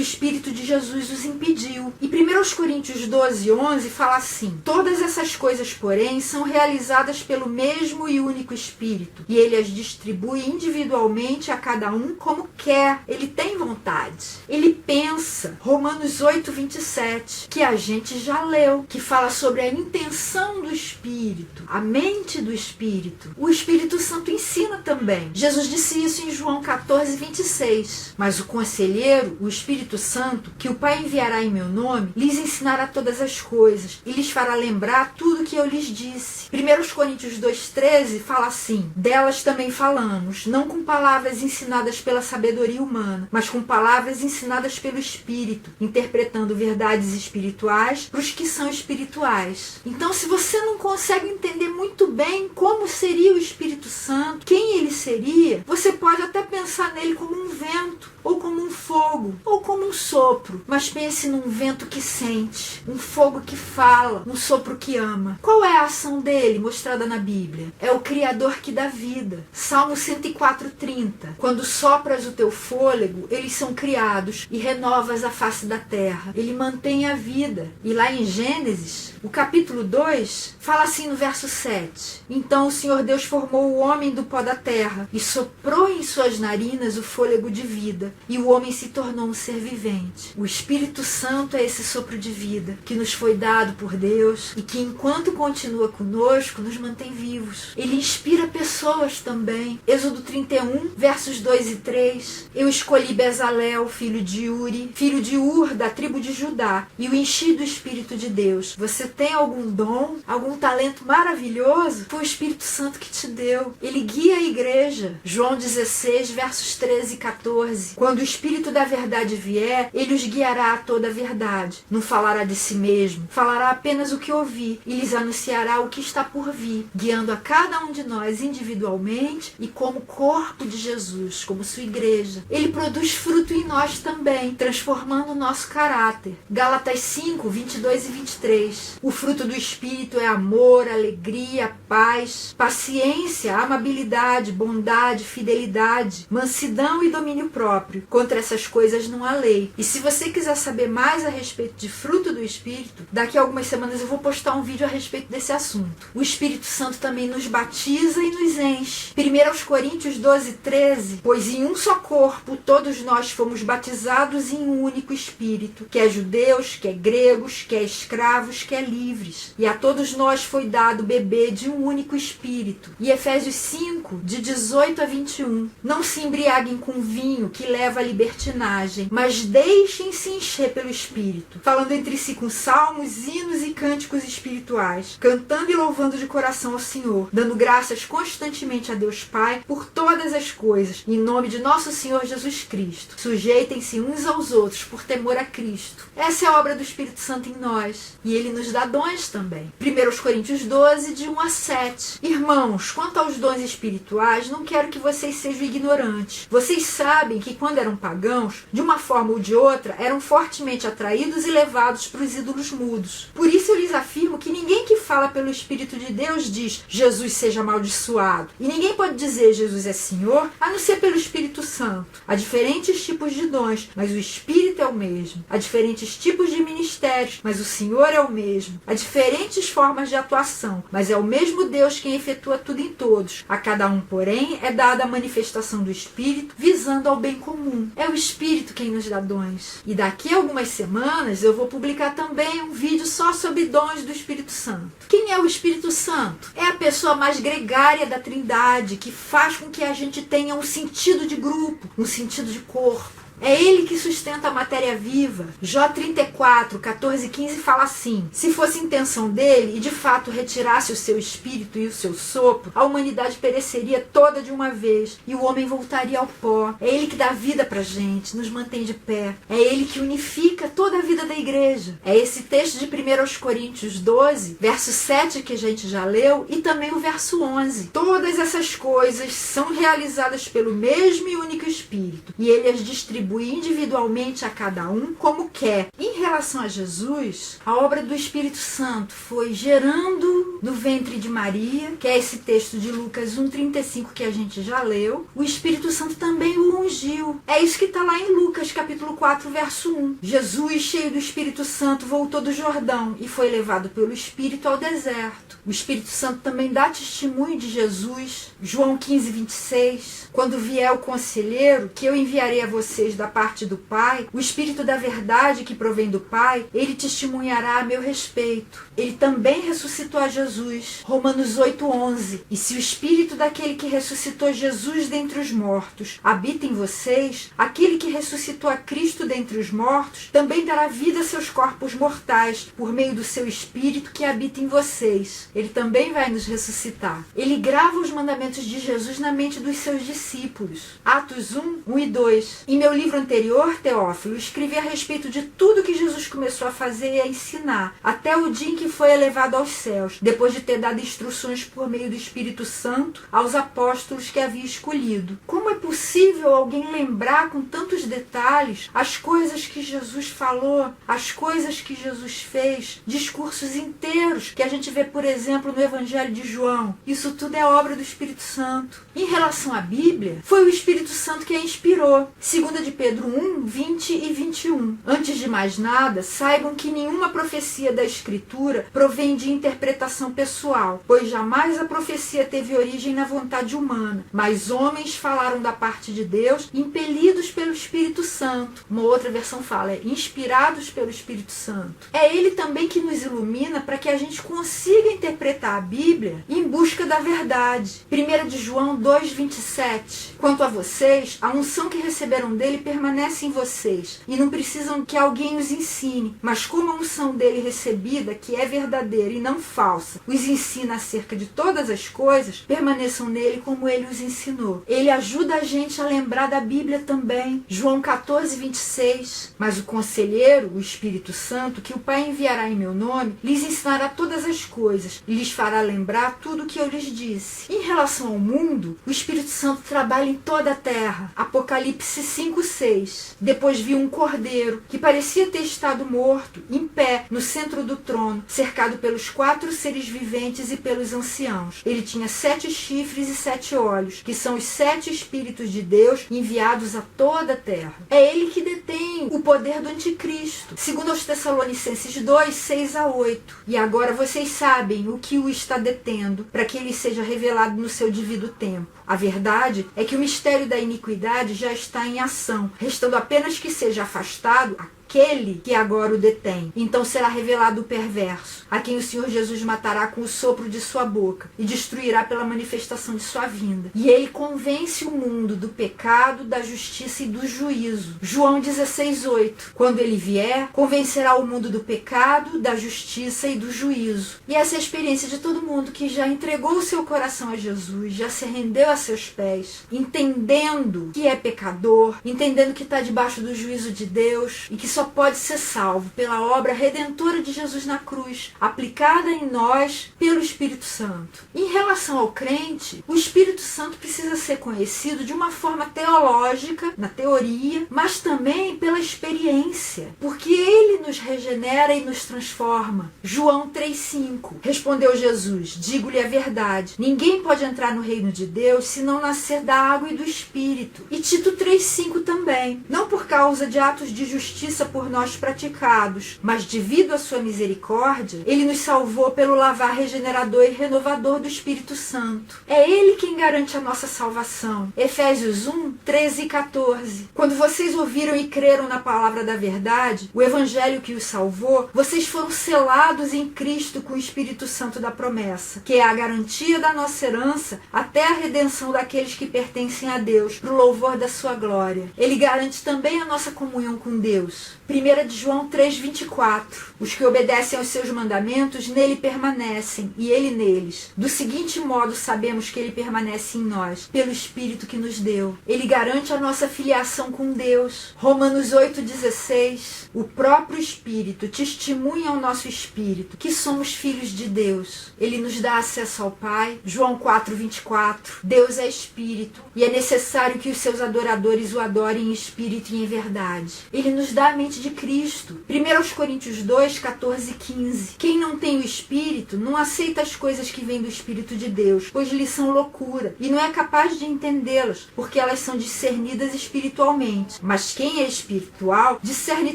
Espírito de Jesus os impediu. E 1 Coríntios 12:11 fala assim: todas essas coisas, porém, são realizadas pelo mesmo e único Espírito, e ele as distribui individualmente a cada um como quer. Ele tem vontade. Ele pensa. Romanos 8:27, que a gente já leu, que fala sobre a intenção do Espírito, a mente do Espírito. O Espírito Santo ensina também. Jesus disse isso em João 14:26. Mas o conselheiro, o Espírito Santo, que o Pai enviará em meu nome, lhes ensinará todas as coisas e lhes fará lembrar tudo o que eu lhes disse. 1 Coríntios 2:13 fala assim: delas também falamos, não com palavras ensinadas pela sabedoria humana, mas com palavras ensinadas pelo Espírito, interpretando verdades espirituais para os que são espirituais. Então, se você não consegue entender muito bem como seria o Espírito Santo, quem ele seria, você pode até pensar nele como um vento, ou como um fogo, ou como um sopro. Mas pense num vento que sente, um fogo que fala, um sopro que ama. Qual é a ação dele mostrada na Bíblia? É o Criador que dá vida. Salmo 104:30. Quando sopras o teu fôlego, eles são criados e renovas a face da terra. Ele mantém a vida. E lá em Gênesis, o capítulo 2, fala assim no verso 7. Então o Senhor Deus formou o homem do pó da terra e soprou em suas narinas o fôlego de vida. E o homem se tornou um ser vivente. O Espírito Santo é esse sopro de vida que nos foi dado por Deus e que, enquanto continua conosco, nos mantém vivos. Ele inspira pessoas também. Êxodo 31, versos 2 e 3. Eu escolhi Bezalel, filho de Uri, filho de Ur, da tribo de Judá, e o enchi do Espírito de Deus. Você tem algum dom, algum talento maravilhoso? Foi o Espírito Santo que te deu. Ele guia a igreja. João 16, versos 13 e 14. Quando o Espírito da verdade vier, ele os guiará a toda a verdade. Não falará de si mesmo, falará apenas o que ouvir e lhes anunciará o que está por vir, guiando a cada um de nós individualmente e como corpo de Jesus, como sua igreja. Ele produz fruto em nós também, transformando o nosso caráter. Gálatas 5, 22 e 23. O fruto do Espírito é amor, alegria, paz, paciência, amabilidade, bondade, fidelidade, mansidão e domínio próprio. Contra essas coisas não há lei. E se você quiser saber mais a respeito de fruto do Espírito, daqui a algumas semanas eu vou postar um vídeo a respeito desse assunto. O Espírito Santo também nos batiza e nos enche. 1 Coríntios 12:13. Pois em um só corpo todos nós fomos batizados em um único Espírito, quer judeus, quer gregos, quer escravos, quer livres. E a todos nós foi dado beber de um único Espírito. E Efésios 5, de 18 a 21. Não se embriaguem com vinho que leva à libertinagem, mas deixem-se encher pelo Espírito, falando entre si com salmos, hinos e cânticos espirituais, cantando e louvando de coração ao Senhor, dando graças constantemente a Deus Pai por todas as coisas, em nome de nosso Senhor Jesus Cristo. Sujeitem-se uns aos outros por temor a Cristo. Essa é a obra do Espírito Santo em nós, e ele nos dá dons também. 1 Coríntios 12, de 1 a 7. Irmãos, quanto aos dons espirituais, não quero que vocês sejam ignorantes. Vocês sabem que quando eram pagãos, de uma forma ou de outra, eram fortemente atraídos e levados para os ídolos mudos. Por isso eu lhes afirmo que ninguém que fala pelo Espírito de Deus diz Jesus seja amaldiçoado. E ninguém pode dizer Jesus é Senhor, a não ser pelo Espírito Santo. Há diferentes tipos de dons, mas o Espírito é o mesmo. Há diferentes tipos de ministérios, mas o Senhor é o mesmo. Há diferentes formas de atuação, mas é o mesmo Deus quem efetua tudo em todos. A cada um, porém, é dada a manifestação do Espírito, visando ao bem comum. É o Espírito quem nos dá dons. E daqui a algumas semanas eu vou publicar também um vídeo só sobre dons do Espírito Santo. Quem é o Espírito Santo? É a pessoa mais gregária da Trindade, que faz com que a gente tenha um sentido de grupo, um sentido de corpo. É Ele que sustenta a matéria viva. Jó 34, 14 e 15 fala assim: se fosse intenção dele e de fato retirasse o seu espírito e o seu sopro, a humanidade pereceria toda de uma vez e o homem voltaria ao pó. É Ele que dá vida pra gente, nos mantém de pé. É Ele que unifica toda a vida da igreja. É esse texto de 1 Coríntios 12, verso 7 que a gente já leu, e também o verso 11. Todas essas coisas são realizadas pelo mesmo e único Espírito, e Ele as distribui individualmente a cada um como quer. Em relação a Jesus, a obra do Espírito Santo foi gerando no ventre de Maria, que é esse texto de Lucas 1,35 que a gente já leu. O Espírito Santo também o ungiu. É isso que está lá em Lucas capítulo 4, verso 1. Jesus, cheio do Espírito Santo, voltou do Jordão e foi levado pelo Espírito ao deserto. O Espírito Santo também dá testemunho de Jesus. João 15, 26. Quando vier o Conselheiro, que eu enviarei a vocês da parte do Pai, o Espírito da verdade que provém do Pai, ele testemunhará a meu respeito. Ele também ressuscitou a Jesus. Romanos 8, 11. E se o Espírito daquele que ressuscitou Jesus dentre os mortos habita em vocês, aquele que ressuscitou a Cristo dentre os mortos também dará vida a seus corpos mortais por meio do seu Espírito que habita em vocês. Ele também vai nos ressuscitar. Ele grava os mandamentos de Jesus na mente dos seus discípulos. Atos 1, 1 e 2. Em meu livro anterior, Teófilo, escrevi a respeito de tudo que Jesus começou a fazer e a ensinar, até o dia em que foi elevado aos céus, depois de ter dado instruções por meio do Espírito Santo aos apóstolos que havia escolhido. Como é possível alguém lembrar com tantos detalhes as coisas que Jesus falou, as coisas que Jesus fez, discursos inteiros que a gente vê, por exemplo, no Evangelho de João? Isso tudo é obra do Espírito Santo. Em relação à Bíblia, foi o Espírito Santo que a inspirou. 2 de Pedro 1, 20 e 21. Antes de mais nada, saibam que nenhuma profecia da Escritura provém de interpretação pessoal, pois jamais a profecia teve origem na vontade humana, mas homens falaram da parte de Deus, impelidos pelo Espírito Santo. Uma outra versão fala, inspirados pelo Espírito Santo. É Ele também que nos ilumina para que a gente consiga interpretar a Bíblia em busca da verdade. 1 de João 2, 27. Quanto a vocês, a unção que receberam dele permanece em vocês, e não precisam que alguém os ensine, mas como a unção dele recebida, que é verdadeira e não falsa, os ensina acerca de todas as coisas, permaneçam nele como ele os ensinou. Ele ajuda a gente a lembrar da Bíblia também. João 14, 26. Mas o Conselheiro, o Espírito Santo, que o Pai enviará em meu nome, lhes ensinará todas as coisas e lhes fará lembrar tudo o que eu lhes disse. Em relação ao mundo, o Espírito Santo trabalha em toda a terra. Apocalipse 5, 6. Depois vi um cordeiro que parecia ter estado morto, em pé, no centro do trono, cercado pelos 4 seres viventes e pelos anciãos. Ele tinha 7 chifres e 7 olhos, que são os 7 Espíritos de Deus enviados a toda a terra. É ele que detém o poder do anticristo. Segundo aos Tessalonicenses 2, 6 a 8. E agora vocês sabem o que o está detendo, para que ele seja revelado no seu devido tempo. A verdade é que o mistério da iniquidade já está em ação, restando apenas que seja afastado aquele que agora o detém. Então será revelado o perverso, a quem o Senhor Jesus matará com o sopro de sua boca e destruirá pela manifestação de sua vinda. E ele convence o mundo do pecado, da justiça e do juízo. João 16, 8. Quando ele vier, convencerá o mundo do pecado, da justiça e do juízo. E essa é a experiência de todo mundo que já entregou o seu coração a Jesus, já se rendeu a seus pés, entendendo que é pecador, entendendo que está debaixo do juízo de Deus e que só pode ser salvo pela obra redentora de Jesus na cruz, aplicada em nós pelo Espírito Santo. Em relação ao crente, o Espírito Santo precisa ser conhecido de uma forma teológica, na teoria, mas também pela experiência, porque ele nos regenera e nos transforma. João 3,5. Respondeu Jesus: digo-lhe a verdade, ninguém pode entrar no reino de Deus se não nascer da água e do Espírito. E Tito 3,5 também. Não por causa de atos de justiça por nós praticados, mas devido à sua misericórdia, ele nos salvou pelo lavar regenerador e renovador do Espírito Santo. É ele quem garante a nossa salvação. Efésios 1, 13 e 14. Quando vocês ouviram e creram na palavra da verdade, o evangelho que os salvou, vocês foram selados em Cristo com o Espírito Santo da promessa, que é a garantia da nossa herança até a redenção daqueles que pertencem a Deus, para o louvor da sua glória. Ele garante também a nossa comunhão com Deus. 1 de João 3,24. Os que obedecem aos seus mandamentos nele permanecem, e ele neles. Do seguinte modo sabemos que ele permanece em nós, pelo Espírito que nos deu. Ele garante a nossa filiação com Deus. Romanos 8,16. O próprio Espírito testemunha ao nosso espírito que somos filhos de Deus. Ele nos dá acesso ao Pai. João 4,24. Deus é Espírito, e é necessário que os seus adoradores o adorem em espírito e em verdade. Ele nos dá a mente de Cristo. 1 Coríntios 2, 14 e 15. Quem não tem o Espírito não aceita as coisas que vêm do Espírito de Deus, pois lhes são loucura, e não é capaz de entendê-las, porque elas são discernidas espiritualmente. Mas quem é espiritual discerne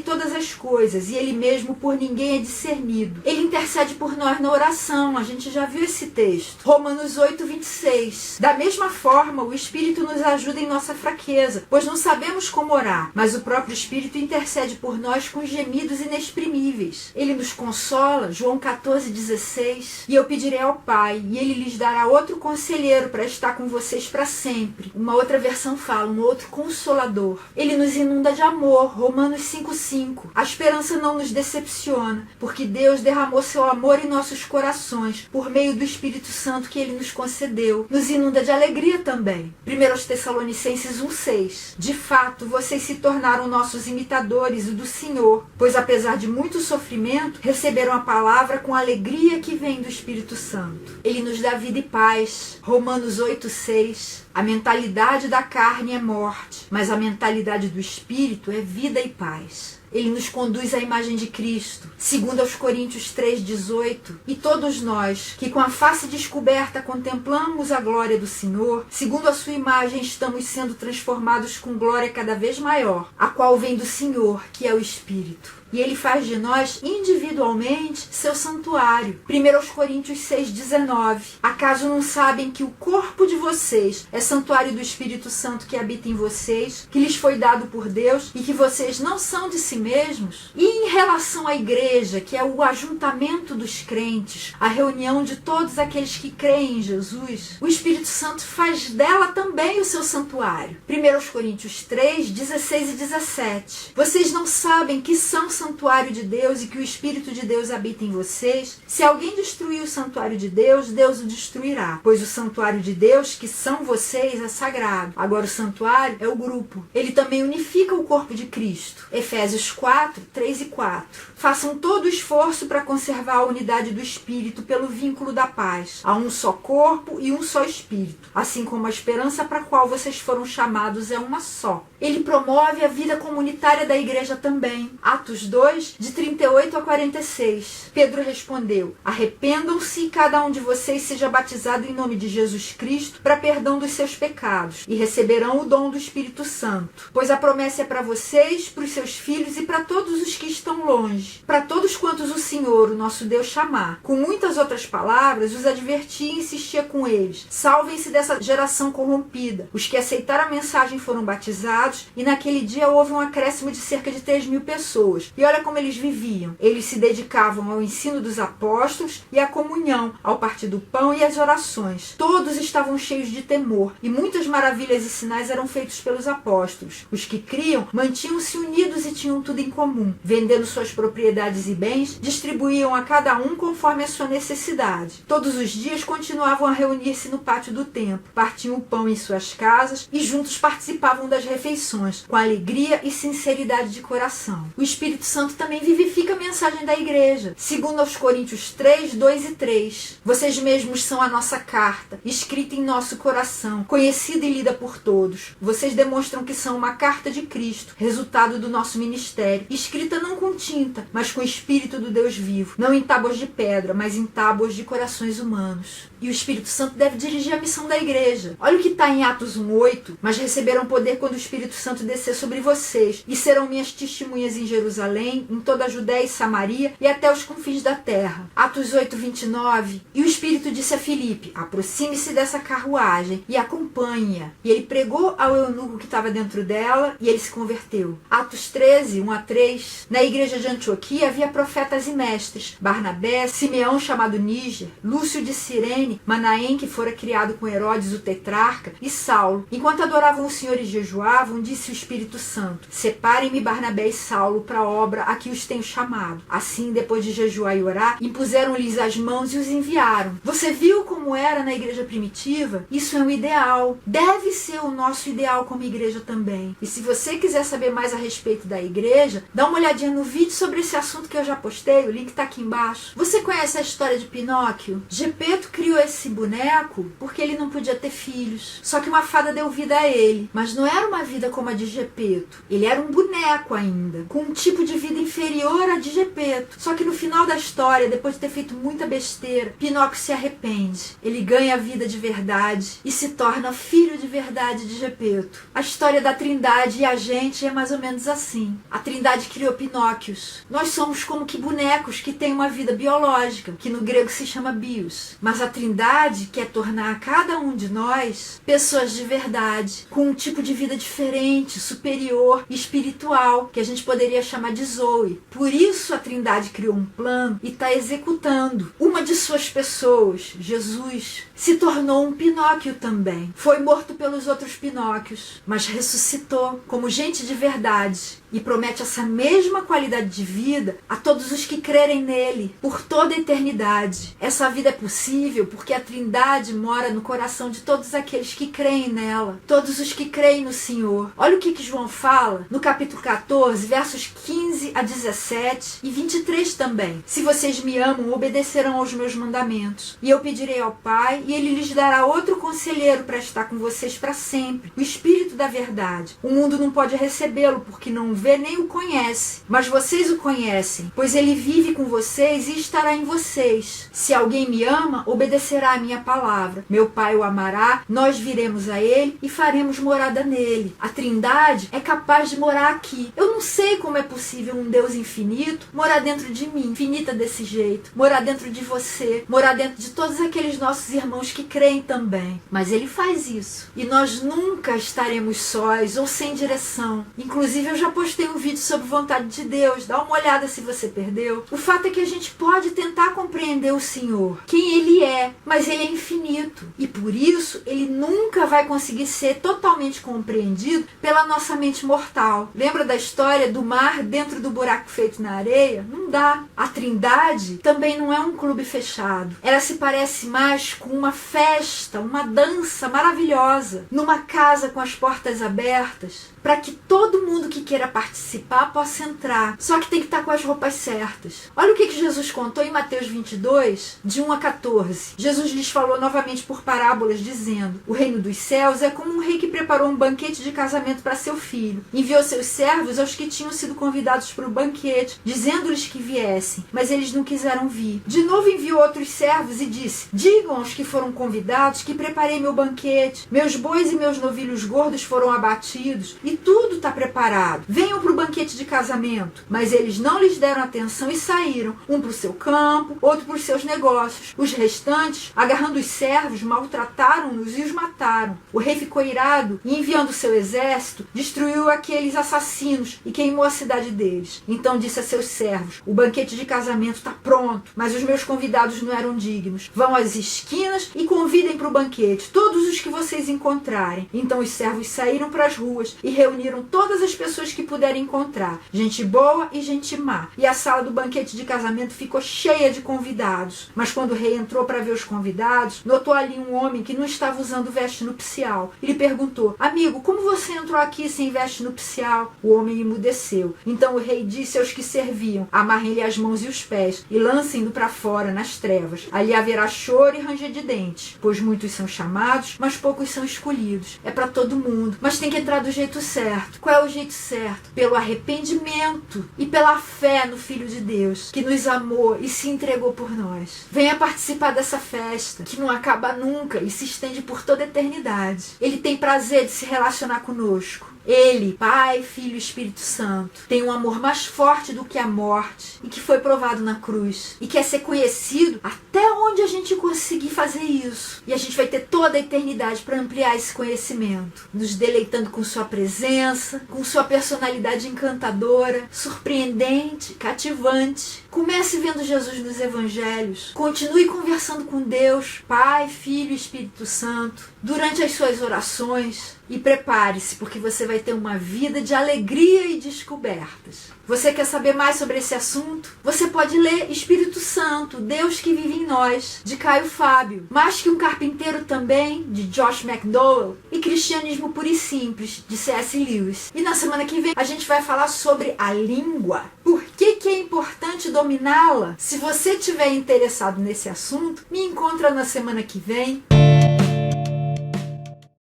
todas as coisas, e ele mesmo por ninguém é discernido. Ele intercede por nós na oração, a gente já viu esse texto. Romanos 8, 26. Da mesma forma, o Espírito nos ajuda em nossa fraqueza, pois não sabemos como orar, mas o próprio Espírito intercede por nós com gemidos inexprimíveis. Ele nos consola, João 14, 16. E eu pedirei ao Pai, e ele lhes dará outro conselheiro para estar com vocês para sempre. Uma outra versão fala, um outro consolador. Ele nos inunda de amor, Romanos 5, 5. A esperança não nos decepciona, porque Deus derramou seu amor em nossos corações, por meio do Espírito Santo que ele nos concedeu. Nos inunda de alegria também. 1 Tessalonicenses 1, 6. De fato, vocês se tornaram nossos imitadores do Senhor, pois apesar de muito sofrimento, receberam a palavra com a alegria que vem do Espírito Santo. Ele nos dá vida e paz. Romanos 8, 6. A mentalidade da carne é morte, mas a mentalidade do Espírito é vida e paz. Ele nos conduz à imagem de Cristo, segundo aos Coríntios 3,18. E todos nós, que com a face descoberta contemplamos a glória do Senhor, segundo a sua imagem estamos sendo transformados com glória cada vez maior, a qual vem do Senhor, que é o Espírito. E ele faz de nós, individualmente, seu santuário. 1 Coríntios 6,19. Acaso não sabem que o corpo de vocês é santuário do Espírito Santo que habita em vocês, que lhes foi dado por Deus, e que vocês não são de si mesmos? E em relação à igreja, que é o ajuntamento dos crentes, a reunião de todos aqueles que creem em Jesus, o Espírito Santo faz dela também o seu santuário. 1 Coríntios 3, 16 e 17. Vocês não sabem que são santuário de Deus e que o Espírito de Deus habita em vocês? Se alguém destruir o santuário de Deus, Deus o destruirá, pois o santuário de Deus, que são vocês, é sagrado. Agora o santuário é o grupo. Ele também unifica o corpo de Cristo. Efésios 4, 3 e 4. Façam todo o esforço para conservar a unidade do Espírito pelo vínculo da paz. Há um só corpo e um só Espírito, assim como a esperança para a qual vocês foram chamados é uma só. Ele promove a vida comunitária da igreja também. Atos 2, de 38 a 46. Pedro respondeu: arrependam-se e cada um de vocês seja batizado em nome de Jesus Cristo para perdão dos seus pecados, e receberão o dom do Espírito Santo. Pois a promessa é para vocês, para os seus filhos e para todos os que estão longe, para todos quantos o Senhor, o nosso Deus, chamar. Com muitas outras palavras, os advertia e insistia com eles: salvem-se dessa geração corrompida. Os que aceitaram a mensagem foram batizados, e naquele dia houve um acréscimo de cerca de 3.000 pessoas. E olha como eles viviam. Eles se dedicavam ao ensino dos apóstolos e à comunhão, ao partir do pão e às orações. Todos estavam cheios de temor, e muitas maravilhas e sinais eram feitos pelos apóstolos. Os que criam mantinham-se unidos e tinham tudo em comum. Vendendo suas propriedades e bens, distribuíam a cada um conforme a sua necessidade. Todos os dias continuavam a reunir-se no pátio do templo, partiam o pão em suas casas e juntos participavam das refeições, com alegria e sinceridade de coração. O Espírito Espírito Santo também vivifica a mensagem da igreja. Segundo aos Coríntios 3, 2 e 3. Vocês mesmos são a nossa carta, escrita em nosso coração, conhecida e lida por todos. Vocês demonstram que são uma carta de Cristo, resultado do nosso ministério, escrita não com tinta, mas com o Espírito do Deus vivo, não em tábuas de pedra, mas em tábuas de corações humanos. E o Espírito Santo deve dirigir a missão da igreja. Olha o que está em Atos 1:8. Mas receberão poder quando o Espírito Santo descer sobre vocês, e serão minhas testemunhas em Jerusalém, em toda a Judéia e Samaria, e até os confins da terra. Atos 8:29. E o Espírito disse a Filipe: aproxime-se dessa carruagem e acompanhe-a. E ele pregou ao eunuco que estava dentro dela, e ele se converteu. Atos 13, 1 a 3. Na igreja de Antioquia havia profetas e mestres: Barnabé, Simeão chamado Níger, Lúcio de Cirene, Manaém, que fora criado com Herodes o tetrarca, e Saulo. Enquanto adoravam o Senhor e jejuavam, disse o Espírito Santo: separem-me Barnabé e Saulo para a obra a que os tenho chamado. Assim, depois de jejuar e orar, impuseram-lhes as mãos e os enviaram. Você viu como era na igreja primitiva? Isso é um ideal. Deve ser o nosso ideal como igreja também. E se você quiser saber mais a respeito da igreja, dá uma olhadinha no vídeo sobre esse assunto que eu já postei, o link está aqui embaixo. Você conhece a história de Pinóquio? Gepeto criou esse boneco porque ele não podia ter filhos. Só que uma fada deu vida a ele. Mas não era uma vida como a de Gepeto. Ele era um boneco ainda, com um tipo de vida inferior à de Gepeto. Só que no final da história, depois de ter feito muita besteira, Pinóquio se arrepende. Ele ganha a vida de verdade e se torna filho de verdade de Gepeto. A história da Trindade e a gente é mais ou menos assim. A Trindade criou Pinóquios. Nós somos como que bonecos que têm uma vida biológica, que no grego se chama bios. Mas a Trindade quer tornar cada um de nós pessoas de verdade, com um tipo de vida diferente, superior e espiritual, que a gente poderia chamar de Zoe. Por isso a Trindade criou um plano e está executando. Uma de suas pessoas, Jesus, se tornou um Pinóquio também. Foi morto pelos outros Pinóquios, mas ressuscitou como gente de verdade e promete essa mesma qualidade de vida a todos os que crerem nele por toda a eternidade. Essa vida é possível porque a Trindade mora no coração de todos aqueles que creem nela, todos os que creem no Senhor. Olha o que João fala no capítulo 14, versos 15 a 17 e 23 também. Se vocês me amam, obedecerão aos meus mandamentos. E eu pedirei ao Pai, e ele lhes dará outro conselheiro para estar com vocês para sempre, o Espírito da verdade. O mundo não pode recebê-lo porque não o vê nem o conhece, mas vocês o conhecem, pois ele vive com vocês e estará em vocês. Se alguém me ama, obedecerá à minha palavra. Meu Pai o amará, nós viremos a ele e faremos morada nele. A Trindade é capaz de morar aqui. Eu não sei como é possível um Deus infinito morar dentro de mim, infinita desse jeito, morar dentro de você, morar dentro de todos aqueles nossos irmãos que creem também. Mas ele faz isso. E nós nunca estaremos sós ou sem direção. Inclusive eu já postei um vídeo sobre vontade de Deus. Dá uma olhada se você perdeu. O fato é que a gente pode tentar compreender o Senhor, quem ele é, mas ele é infinito. E por isso ele nunca vai conseguir ser totalmente compreendido pela nossa mente mortal. Lembra da história do mar dentro do buraco feito na areia? Não dá. A Trindade também não é um clube fechado. Ela se parece mais com uma festa, uma dança maravilhosa, numa casa com as portas abertas, para que todo mundo que queira participar possa entrar. Só que tem que estar com as roupas certas. Olha o que Jesus contou em Mateus 22, de 1 a 14. Jesus lhes falou novamente por parábolas, dizendo: o reino dos céus é como um rei que preparou um banquete de casamento para seu filho. Enviou seus servos aos que tinham sido convidados para o banquete, dizendo-lhes que viessem, mas eles não quiseram vir. De novo enviou outros servos e disse: digam aos que foram convidados que preparei meu banquete. Meus bois e meus novilhos gordos foram abatidos e tudo está preparado. Venham para o banquete de casamento. Mas eles não lhes deram atenção e saíram, um para o seu campo, outro para os seus negócios. Os restantes, agarrando os servos, maltrataram-nos e os mataram. O rei ficou irado e, enviando seu exército, destruiu aqueles assassinos e queimou a cidade deles. Então disse a seus servos: o banquete de casamento está pronto, mas os meus convidados não eram dignos. Vão às esquinas e convidem para o banquete todos os que vocês encontrarem. Então os servos saíram para as ruas e reuniram todas as pessoas que puder encontrar, gente boa e gente má. E a sala do banquete de casamento ficou cheia de convidados. Mas quando o rei entrou para ver os convidados, notou ali um homem que não estava usando veste nupcial. Ele perguntou: amigo, como você entrou aqui sem veste nupcial? O homem emudeceu. Então o rei disse aos que serviam: amarrem-lhe as mãos e os pés e lancem-no para fora nas trevas. Ali haverá choro e ranger de dentes, pois muitos são chamados, mas poucos são escolhidos. É para todo mundo, mas tem que entrar do jeito certo. Qual é o jeito certo? Pelo arrependimento e pela fé no Filho de Deus, que nos amou e se entregou por nós. Venha participar dessa festa, que não acaba nunca e se estende por toda a eternidade. Ele tem prazer de se relacionar conosco. Ele, Pai, Filho e Espírito Santo, tem um amor mais forte do que a morte e que foi provado na cruz e quer ser conhecido até onde a gente conseguir fazer isso. E a gente vai ter toda a eternidade para ampliar esse conhecimento, nos deleitando com sua presença, com sua personalidade encantadora, surpreendente, cativante. Comece vendo Jesus nos evangelhos. Continue conversando com Deus, Pai, Filho e Espírito Santo, durante as suas orações. E prepare-se, porque você vai ter uma vida de alegria e descobertas. Você quer saber mais sobre esse assunto? Você pode ler Espírito Santo, Deus que vive em nós, de Caio Fábio. Mais que um carpinteiro também, de Josh McDowell. E Cristianismo Puro e Simples, de C.S. Lewis. E na semana que vem a gente vai falar sobre a língua. Por que é importante dominá-la? Se você estiver interessado nesse assunto, me encontra na semana que vem.